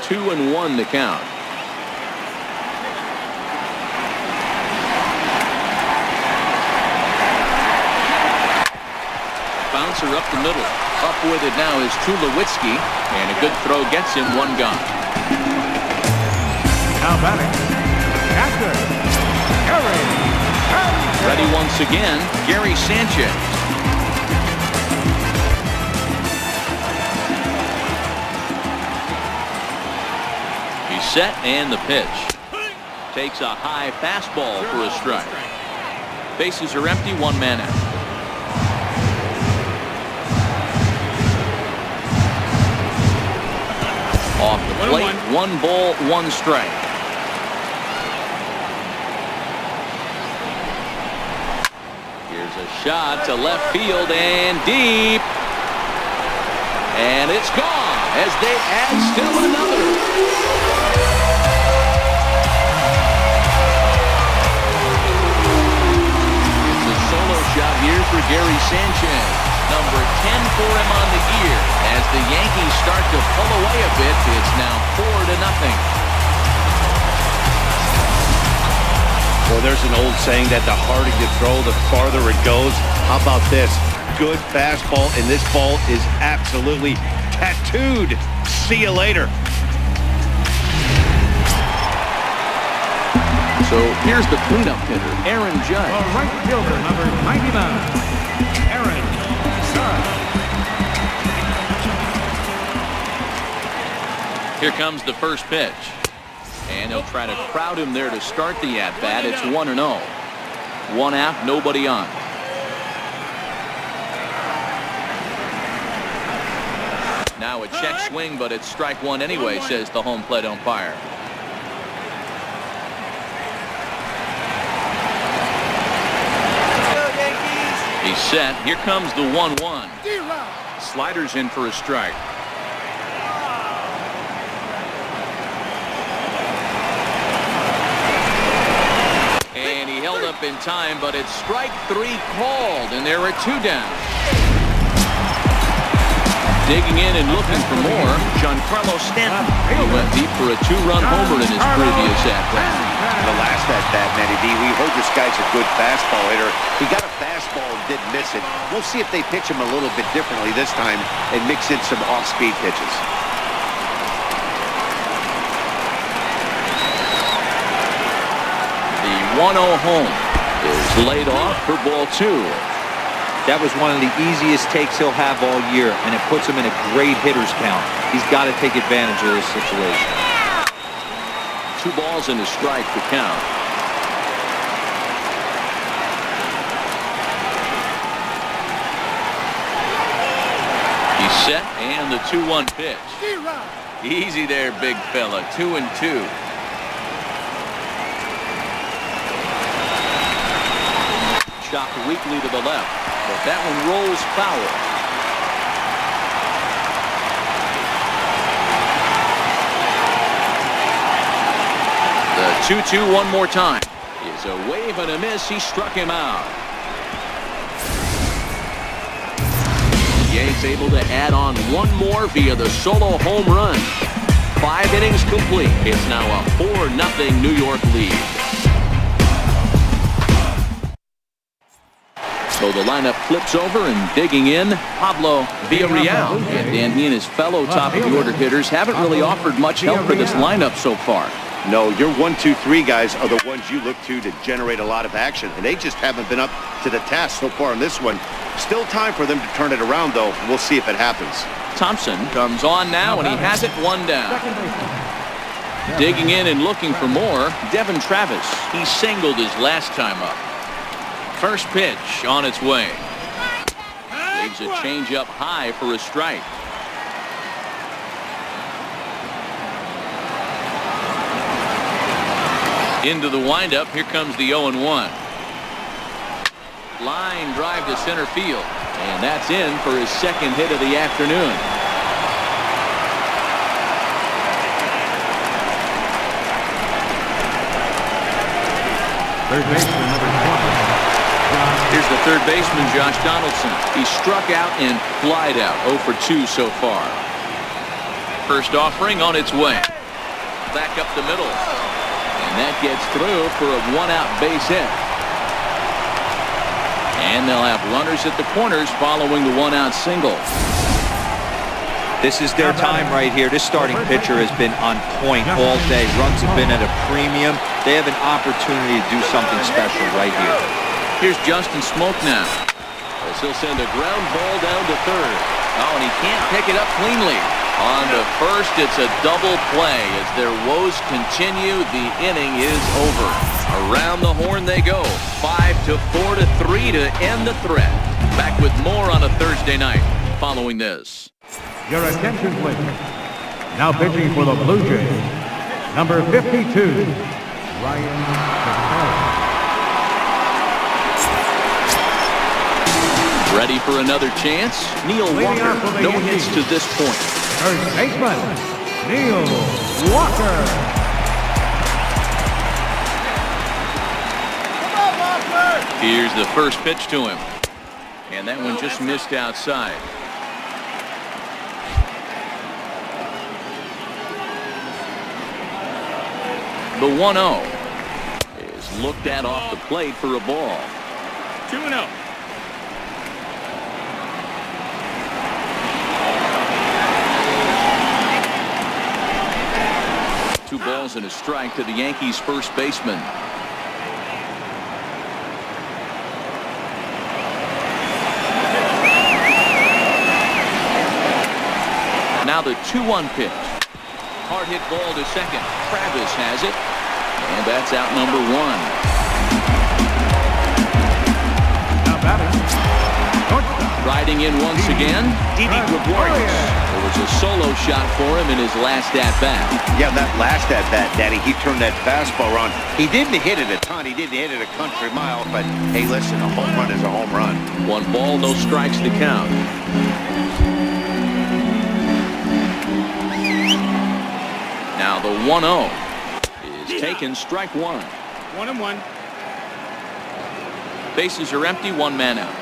2-1 the count. Bouncer up the middle. Up with it now is Tulowitzki, and a good throw gets him 1 gone. Now batting, catcher, Gary. Ready once again, Gary Sanchez. set and the pitch. Takes a high fastball for a strike. Bases are empty, one man out. Off the plate, 1 ball, 1 strike. Here's a shot to left field and deep. And it's gone as they add still another. It's a solo shot here for Gary Sanchez. Number 10 for him on the year. As the Yankees start to pull away a bit, it's now 4-0. Well, there's an old saying that the harder you throw, the farther it goes. How about this? Good fastball, and this ball is absolutely tattooed. See you later. So here's the cleanup hitter, Aaron Judge. The right fielder, number 99, Aaron Judge. Here comes the first pitch. And they'll try to crowd him there to start the at-bat. It's 1-0. 1 out, nobody on. Now a check swing, but it's strike 1 anyway, says the home plate umpire. He's set. Here comes the 1-1. Sliders in for a strike. And he held up in time, but it's strike 3 called, and there are 2 down. Digging in and looking for more, Giancarlo Stanton. He went deep for a 2-run homer in his previous at-bat. The last at-bat, Matty D, we heard this guy's a good fastball hitter. He got a fastball and didn't miss it. We'll see if they pitch him a little bit differently this time and mix in some off-speed pitches. The 1-0 home is laid off for ball 2. That was one of the easiest takes he'll have all year, and it puts him in a great hitter's count. He's got to take advantage of this situation. 2 balls and a strike to count. He's set, and the 2-1 pitch. Easy there, big fella. 2-2. Shot weakly to the left, but that one rolls foul. The 2-2 one more time is a wave and a miss. He struck him out. Yanks able to add on 1 more via the solo home run. 5 innings complete. It's now a 4-0 New York lead. So the lineup flips over, and digging in, Pablo Villarreal. And Dan, he and his fellow top-of-the-order hitters haven't really offered much help for this lineup so far. No, your 1, 2, 3 guys are the ones you look to generate a lot of action, and they just haven't been up to the task so far in this one. Still time for them to turn it around, though. We'll see if it happens. Thompson comes on now, and he has it 1 down. Digging in and looking for more, Devin Travis. He singled his last time up. First pitch on its way. Leaves a changeup high for a strike. Into the windup. Here comes the 0-1. Line drive to center field. And that's in for his 2nd hit of the afternoon. Third baseman, number 20. Here's the third baseman, Josh Donaldson. He struck out and flied out. 0 for 2 so far. First offering on its way. Back up the middle. And that gets through for a 1-out base hit. And they'll have runners at the corners following the 1-out single. This is their time right here. This starting pitcher has been on point all day. Runs have been at a premium. They have an opportunity to do something special right here. Here's Justin Smoke now. As he'll send a ground ball down to third. Oh, and he can't pick it up cleanly. On to first, it's a double play. As their woes continue, the inning is over. Around the horn they go. 5-4 to 3 to end the threat. Back with more on a Thursday night following this. Your attention, please. Now pitching for the Blue Jays, number 52, Ryan Patel. Ready for another chance? Neil Walker, no hits to this point. First baseman, Neil Walker. Here's the first pitch to him. And that one just missed outside. The 1-0 is looked at off the plate for a ball. 2-0. Two balls and a strike to the Yankees first baseman. Now the 2-1 pitch. Hard hit ball to second. Travis has it. And that's out number 1. Now batting, shortstop. Riding in once again, Didi Gregorius. There was a solo shot for him in his last at-bat. Yeah, that last at-bat, Daddy, he turned that fastball around. He didn't hit it a ton. He didn't hit it a country mile. But, hey, listen, a home run is a home run. 1 ball, no strikes to count. Now the 1-0 is taken, strike 1. 1-1. Bases are empty, 1 man out.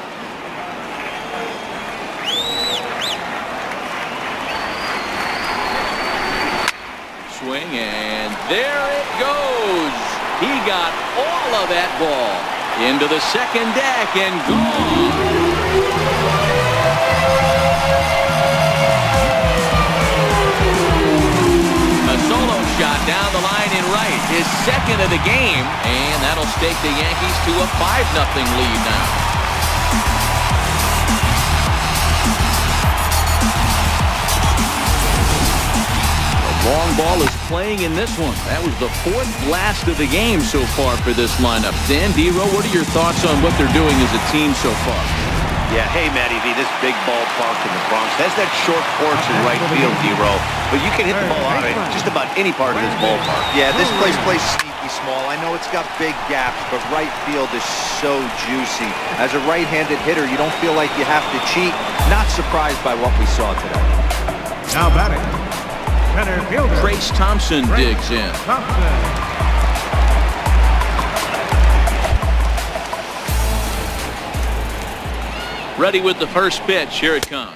Swing, and there it goes. He got all of that ball into the second deck and gone. Solo shot down the line in right, his second of the game, and that'll stake the Yankees to a 5-0 lead now. The long ball is playing in this one. That was the 4th blast of the game so far for this lineup. Dan Dero, what are your thoughts on what they're doing as a team so far? Yeah, hey, Matty V, this big ballpark in the Bronx has that short porch in right field, D-Row, but you can hit the ball out of just about any part of this ballpark. Yeah, this place plays sneaky small. I know it's got big gaps, but right field is so juicy. As a right-handed hitter, you don't feel like you have to cheat. Not surprised by what we saw today. Now batting, center fielder, Trace Thompson digs in. Thompson. Ready with the first pitch. Here it comes.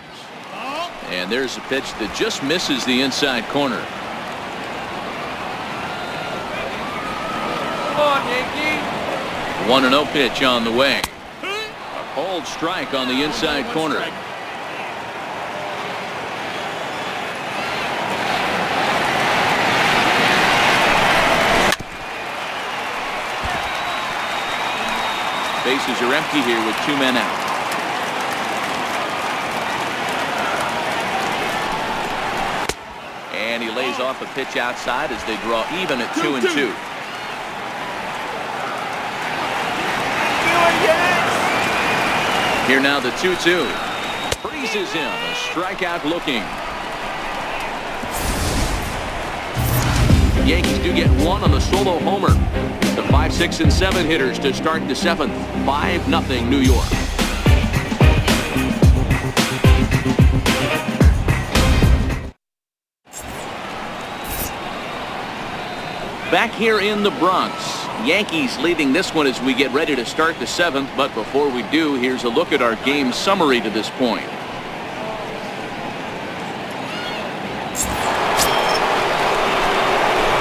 And there's a pitch that just misses the inside corner. Come on, Yankee. 1-0 pitch on the way. A cold strike on the inside corner. Bases are empty here with 2 men out. And he lays off a pitch outside as they draw even at 2-2. Here now the 2-2. Freezes him. A strikeout looking. The Yankees do get 1 on the solo homer. The 5, 6, and 7 hitters to start the 7th. 5-0 New York. Back here in the Bronx, Yankees leading this one as we get ready to start the 7th. But before we do, here's a look at our game summary to this point.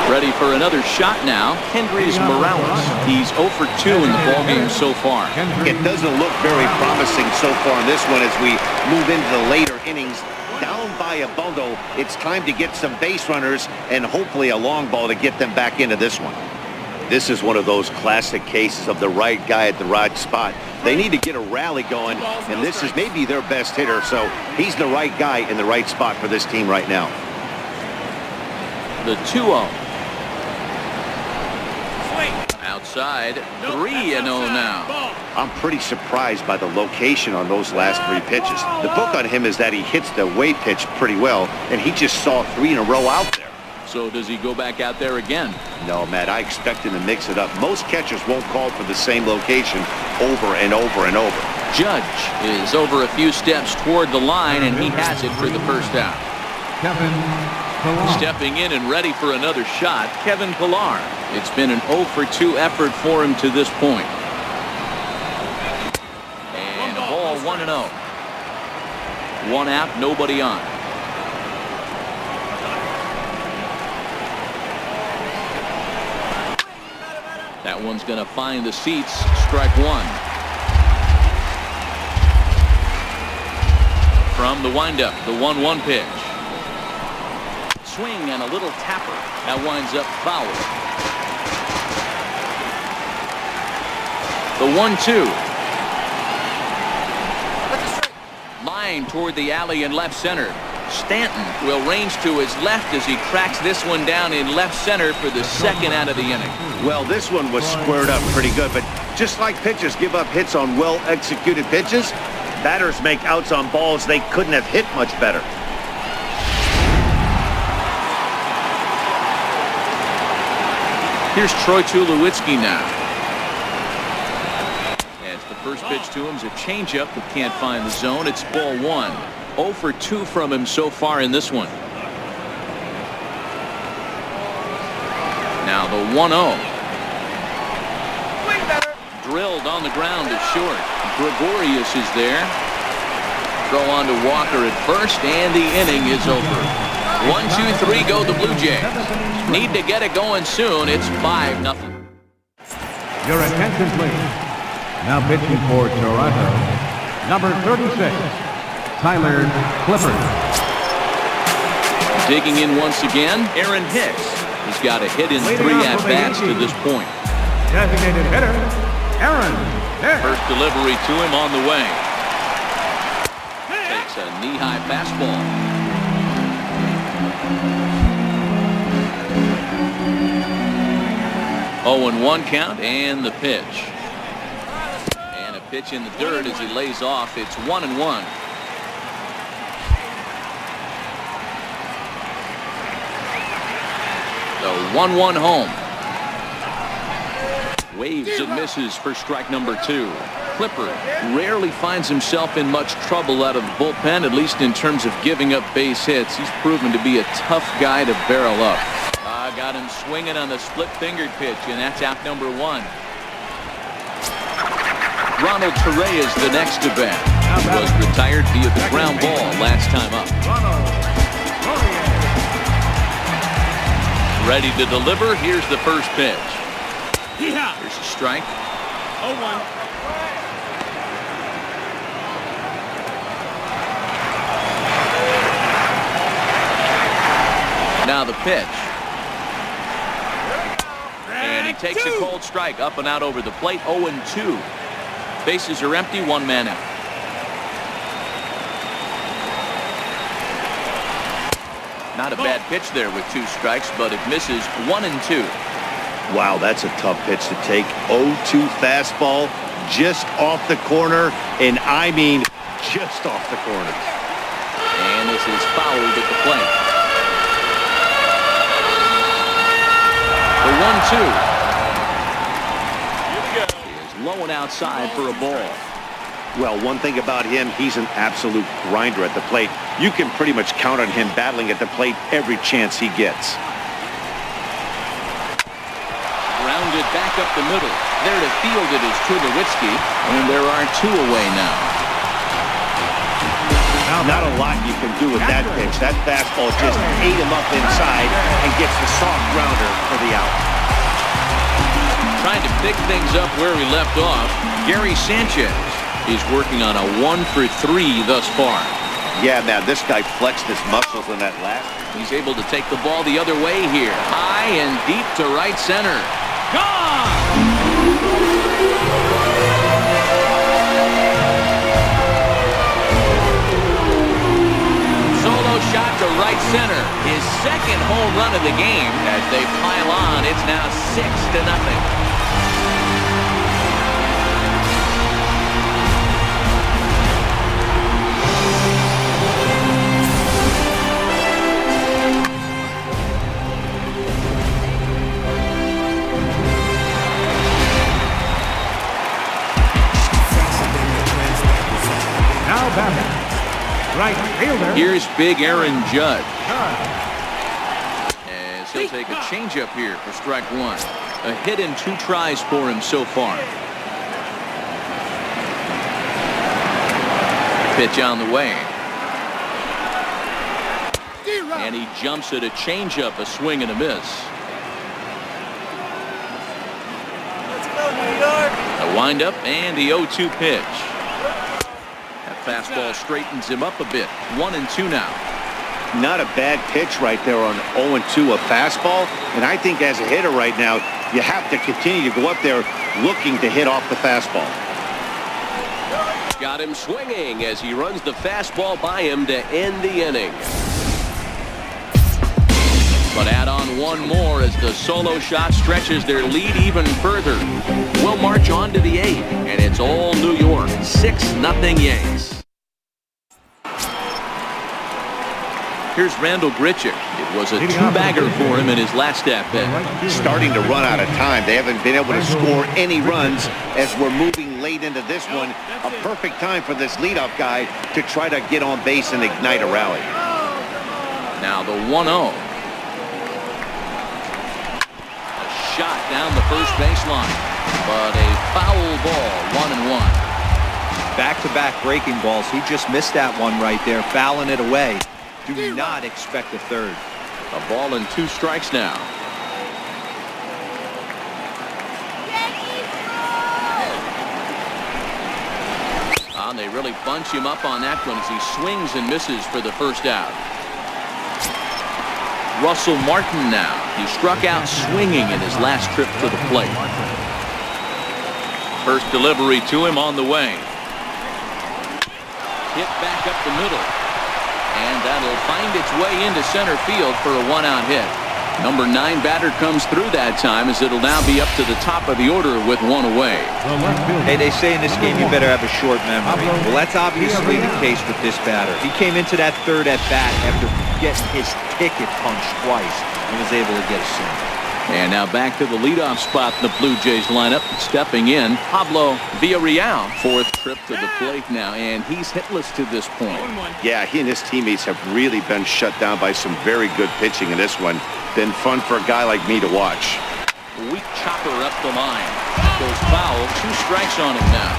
Ready for another shot now. Hendrys Morales. He's 0 for 2 in the ballgame so far. It doesn't look very promising so far in this one as we move into the later innings. Down by a bundle, it's time to get some base runners and hopefully a long ball to get them back into this one. This is one of those classic cases of the right guy at the right spot. They need to get a rally going, and this is maybe their best hitter, so he's the right guy in the right spot for this team right now. The 2-0. Outside, 3-0 now. I'm pretty surprised by the location on those last 3 pitches. The book on him is that he hits the way pitch pretty well, and he just saw 3 in a row out there. So does he go back out there again? No, Matt, I expect him to mix it up. Most catchers won't call for the same location over and over and over. Judge is over a few steps toward the line, and he has it for the first out. Kevin Pillar. Stepping in and ready for another shot, Kevin Pillar. It's been an 0 for 2 effort for him to this point. And a ball 1-0. 1 out, nobody on. That one's going to find the seats. Strike 1. From the windup, the 1-1 pitch. Swing and a little tapper. That winds up foul. The 1-2. Line toward the alley in left center. Stanton will range to his left as he tracks this one down in left center for the second out of the inning. Well, this one was squared up pretty good, but just like pitchers give up hits on well-executed pitches, batters make outs on balls they couldn't have hit much better. Here's Troy Tulowitzki now. As the first pitch to him is a changeup that can't find the zone. It's ball 1. 0 for 2 from him so far in this one. Now the 1-0. Drilled on the ground to short. Gregorius is there. Throw on to Walker at first, and the inning is over. 1-2-3 go the Blue Jays. Need to get it going soon. It's 5-0. Your attention, please. Now pitching for Toronto, number 36, Tyler Clippard. Digging in once again, Aaron Hicks. He's got a hit in 3 at-bats to this point. Designated hitter, Aaron Hicks. First delivery to him on the way. Takes a knee-high fastball. 0-1 count, and the pitch. And a pitch in the dirt as he lays off. It's 1-1. The 1-1 home. Waves and misses for strike number 2. Clippard rarely finds himself in much trouble out of the bullpen, at least in terms of giving up base hits. He's proven to be a tough guy to barrel up. Got him swinging on the split-fingered pitch, and that's out number 1. Ronald Torreyes the next to bat. He was retired via the ground ball last time up. Ready to deliver. Here's the first pitch. Here's a strike. 0-1. Now the pitch. And he takes a cold strike up and out over the plate. 0-2. Bases are empty. 1 man out. Not a bad pitch there with 2 strikes, but it misses. 1-2. Wow, that's a tough pitch to take. 0-2 fastball just off the corner, and I mean just off the corner. And this is fouled at the plate. The 1-2 is low and outside for a ball. Well, one thing about him, he's an absolute grinder at the plate. You can pretty much count on him battling at the plate every chance he gets. Grounded back up the middle. There to field it is Tulowitzki, and there are 2 away now. Not a lot you can do with that pitch. That fastball just ate him up inside and gets the soft grounder for the out. Trying to pick things up where we left off, Gary Sanchez is working on a 1 for 3 thus far. Yeah, man, this guy flexed his muscles in that last. He's able to take the ball the other way here. High and deep to right center. Gone! Solo shot to right center. His second home run of the game. As they pile on, it's now 6-0. Now batting, right fielder. Here's big Aaron Judge. As he'll take a changeup here for strike one. A hit and 2 tries for him so far. Pitch on the way. And he jumps at a changeup, a swing and a miss. Let's go, New York. A windup and the 0-2 pitch. That fastball straightens him up a bit. 1-2 now. Not a bad pitch right there on 0-2, a fastball. And I think as a hitter right now, you have to continue to go up there looking to hit off the fastball. Got him swinging as he runs the fastball by him to end the inning. But add on one more as the solo shot stretches their lead even further. We'll march on to the 8th, and it's all New York. 6-0 Yanks. Here's Randall Grichuk. It was a 2-bagger for him in his last at-bat. Starting to run out of time. They haven't been able to score any runs as we're moving late into this one. A perfect time for this leadoff guy to try to get on base and ignite a rally. Now the 1-0. Shot down the first baseline, but a foul ball. 1-1. Back-to-back breaking balls. He just missed that one right there, fouling it away. Do not expect a third. A ball and 2 strikes now. And they really bunch him up on that one as he swings and misses for the first out. Russell Martin now. He struck out swinging in his last trip to the plate. First delivery to him on the way. Hit back up the middle. And that'll find its way into center field for a 1-out hit. Number 9 batter comes through that time as it'll now be up to the top of the order with 1 away. Hey, they say in this game you better have a short memory. Well, that's obviously the case with this batter. He came into that third at bat after getting his ticket punched twice and was able to get a single. And now back to the leadoff spot in the Blue Jays lineup. Stepping in, Pablo Villarreal. 4th trip to the plate now, and he's hitless to this point. Yeah, he and his teammates have really been shut down by some very good pitching in this one. Been fun for a guy like me to watch. Weak chopper up the line. Goes foul. 2 strikes on him now.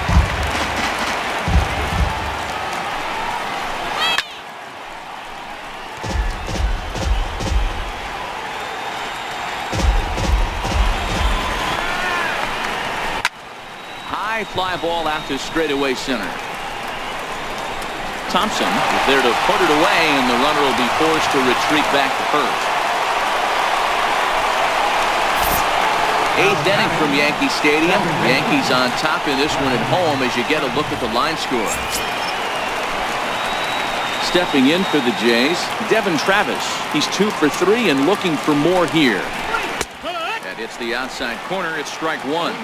High fly ball out to straightaway center. Thompson is there to put it away, and the runner will be forced to retreat back to first. 8th inning from Yankee Stadium. Yankees on top in this one at home as you get a look at the line score. Stepping in for the Jays, Devin Travis. He's 2 for 3 and looking for more here. That hits the outside corner. It's strike 1.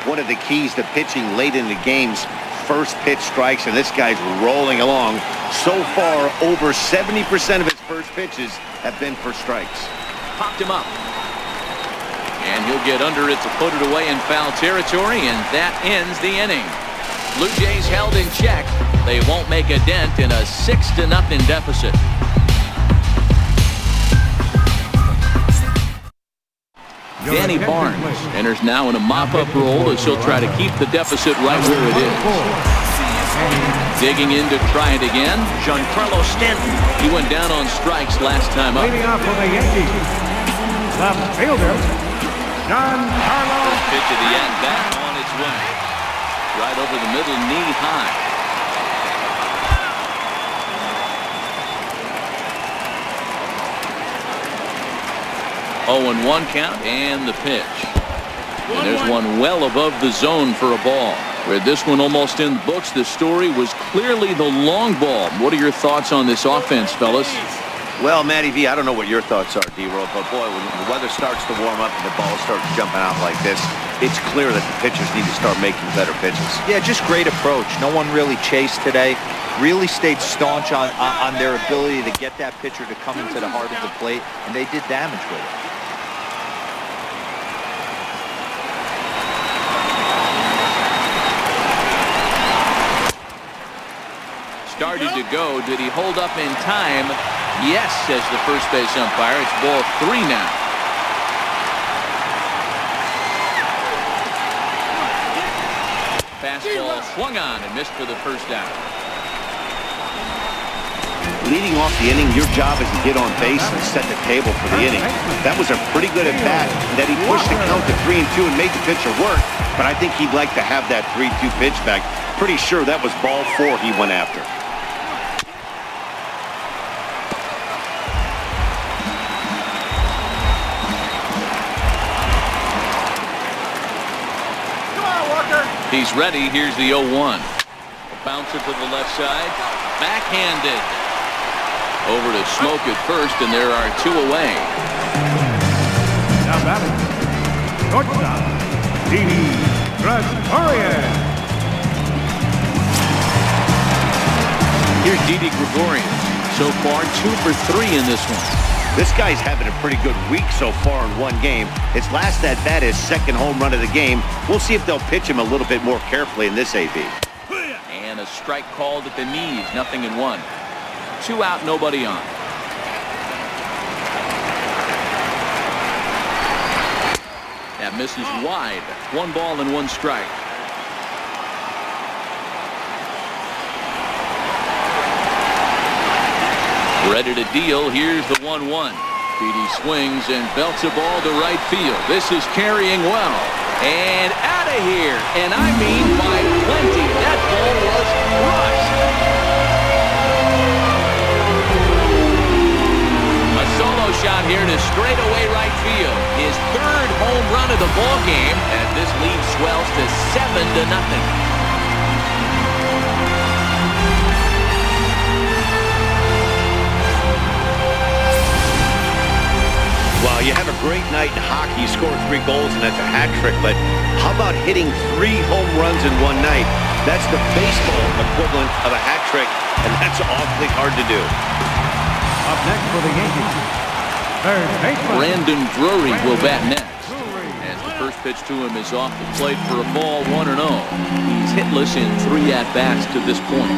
One of the keys to pitching late in the games, first pitch strikes, and this guy's rolling along. So far, over 70% of his first pitches have been for strikes. Popped him up. And he'll get under it to put it away in foul territory, and that ends the inning. Blue Jays held in check. They won't make a dent in a 6-0 deficit. Danny Barnes enters now in a mop-up role as he'll try to keep the deficit right where it is. Digging in to try it again, Giancarlo Stanton. He went down on strikes last time up. Leading off for the Yankees, left fielder, Giancarlo. First pitch of the at-bat on its way. Right over the middle, knee high. 0-1 count and the pitch. And there's one well above the zone for a ball. With this one almost in the books, the story was clearly the long ball. What are your thoughts on this offense, fellas? Well, Matty V, I don't know what your thoughts are, D-Roll, but boy, when the weather starts to warm up and the ball starts jumping out like this, it's clear that the pitchers need to start making better pitches. Yeah, just great approach. No one really chased today. Really stayed staunch on their ability to get that pitcher to come into the heart of the plate, and they did damage with it. Started to go. Did he hold up in time? Yes, says the first base umpire. It's ball 3 now. Fastball swung on and missed for the first out. Leading off the inning, your job is to get on base and set the table for the inning. That was a pretty good at bat that he pushed the count to 3-2 and made the pitcher work, but I think he'd like to have that 3-2 pitch back. Pretty sure that was ball 4 he went after. He's ready. Here's the 0-1. Bouncer to the left side. Backhanded. Over to Smoke at first, and there are 2 away. Now batting, shortstop, Didi Gregorius. Here's Didi Gregorius. So far, 2 for 3 in this one. This guy's having a pretty good week so far in one game. His last at-bat is second home run of the game. We'll see if they'll pitch him a little bit more carefully in this AB. And a strike called at the knees. 0-1. 2 out, nobody on. That misses wide. 1 ball and 1 strike. Ready to deal. Here's the 1-1. Didi swings and belts a ball to right field. This is carrying well. And out of here. And I mean by plenty. That ball was crushed. A solo shot here to straightaway right field. His 3rd home run of the ball game. And this lead swells to 7-0. Well, you have a great night in hockey. You score 3 goals, and that's a hat trick. But how about hitting 3 home runs in one night? That's the baseball equivalent of a hat trick, and that's awfully hard to do. Up next for the Yankees, third baseman Brandon Drury will bat next. As the first pitch to him is off the plate for a ball, 1-0. He's hitless in 3 at-bats to this point.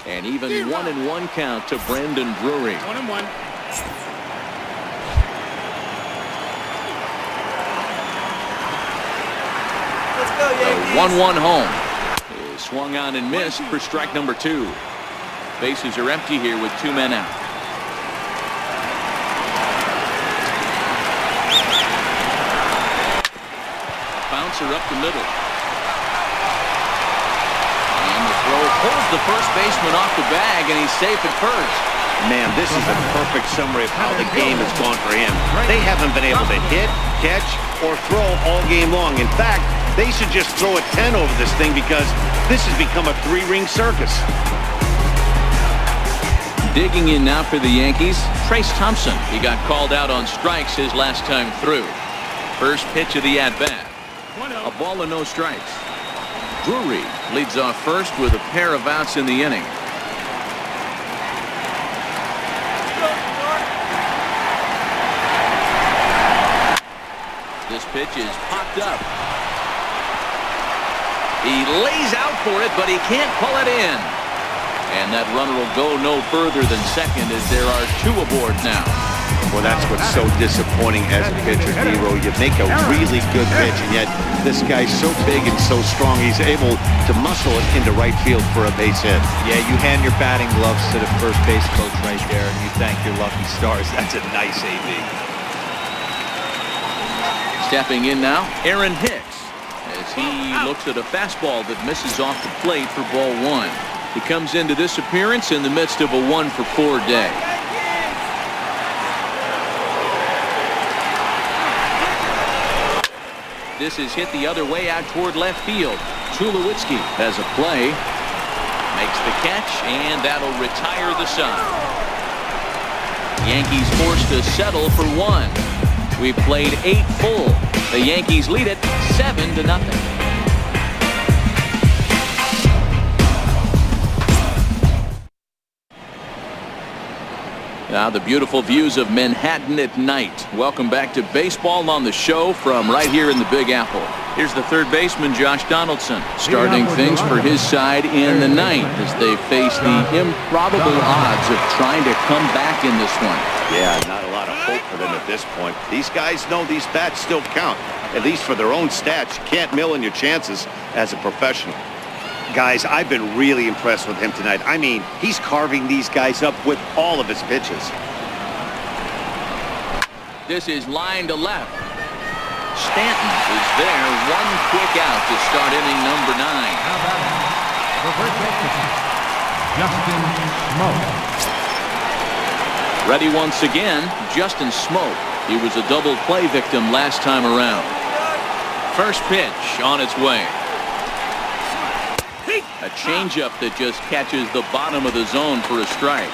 And even 1-1 count to Brandon Drury. 1-1. Let's go, Yankees. 1-1 home. Is swung on and missed for strike number 2. Bases are empty here with 2 men out. Bouncer up the middle. Pulls the first baseman off the bag, and he's safe at first. Man, this is a perfect summary of how the game has gone for him. They haven't been able to hit, catch, or throw all game long. In fact, they should just throw a 10 over this thing because this has become a 3-ring circus. Digging in now for the Yankees, Trace Thompson. He got called out on strikes his last time through. First pitch of the at-bat. A ball and no strikes. Drury leads off first with a pair of outs in the inning. This pitch is popped up. He lays out for it, but he can't pull it in. And that runner will go no further than second as there are 2 aboard now. Well, that's what's so disappointing as a pitcher, D-Roll. You make a really good pitch, and yet this guy's so big and so strong, he's able to muscle it into right field for a base hit. Yeah, you hand your batting gloves to the first base coach right there, and you thank your lucky stars. That's a nice AB. Stepping in now, Aaron Hicks, as he looks at a fastball that misses off the plate for ball 1. He comes into this appearance in the midst of a 1-for-4 day. This is hit the other way out toward left field. Tulowitzki has a play. Makes the catch, and that'll retire the side. Yankees forced to settle for 1. We've played 8 full. The Yankees lead it 7-0. Now the beautiful views of Manhattan at night. Welcome back to Baseball on the Show from right here in the Big Apple. Here's the third baseman, Josh Donaldson, starting things for his side in the ninth as they face the improbable odds of trying to come back in this one. Yeah, not a lot of hope for them at this point. These guys know these bats still count, at least for their own stats. You can't mill in your chances as a professional. Guys, I've been really impressed with him tonight. I mean, he's carving these guys up with all of his pitches. This is line to left. Stanton is there. 1 quick out to start inning number 9. The first baseman, Justin Smoke. Ready once again, Justin Smoke. He was a double play victim last time around. First pitch on its way. A changeup that just catches the bottom of the zone for a strike.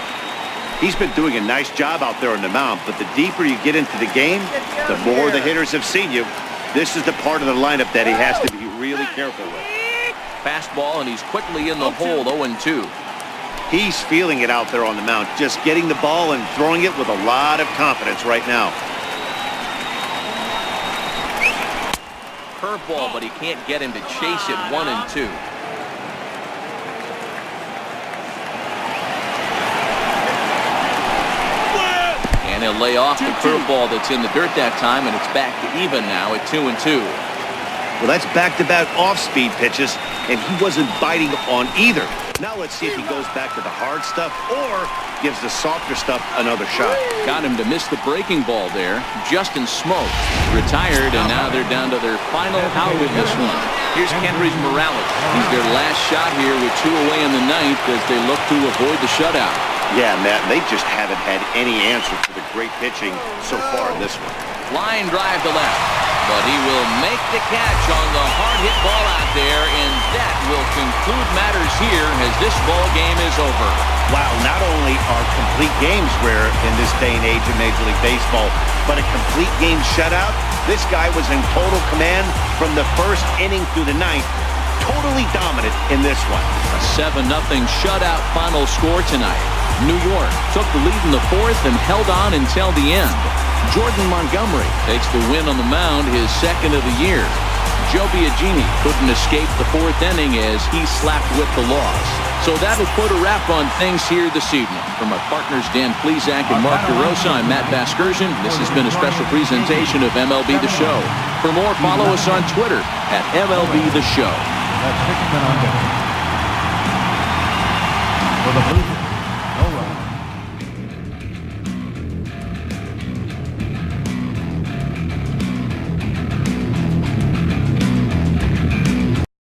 He's been doing a nice job out there on the mound, but the deeper you get into the game, the more the hitters have seen you. This is the part of the lineup that he has to be really careful with. Fastball, and he's quickly in the hole, 0-2. He's feeling it out there on the mound, just getting the ball and throwing it with a lot of confidence right now. Curveball, but he can't get him to chase it. 1-2. And he'll lay off the curveball that's in the dirt that time, and it's back to even now at 2-2. Well, that's back-to-back off-speed pitches, and he wasn't biting on either. Now let's see if he goes back to the hard stuff or gives the softer stuff another shot. Got him to miss the breaking ball there. Justin Smoke retired, and now they're down to their final out in this one. Here's Kendrys Morales. He's their last shot here with 2 away in the ninth as they look to avoid the shutout. Yeah, Matt, they just haven't had any answer for the great pitching so far in this one. Line drive to left, but he will make the catch on the hard hit ball out there, and that will conclude matters here as this ball game is over. Wow, not only are complete games rare in this day and age of Major League Baseball, but a complete game shutout. This guy was in total command from the first inning through the ninth. Totally dominant in this one. A 7-0 shutout final score tonight. New York took the lead in the fourth and held on until the end. Jordan Montgomery takes the win on the mound, his second of the year. Joe Biagini couldn't escape the fourth inning as he slapped with the loss. So that'll put a wrap on things here this evening. From our partners Dan Plesac and Mark DeRosa, I'm Matt Vasgersian. This has been a special presentation of MLB The Show. For more, follow us on Twitter at MLB The Show. That's 6 men on deck. For the Blue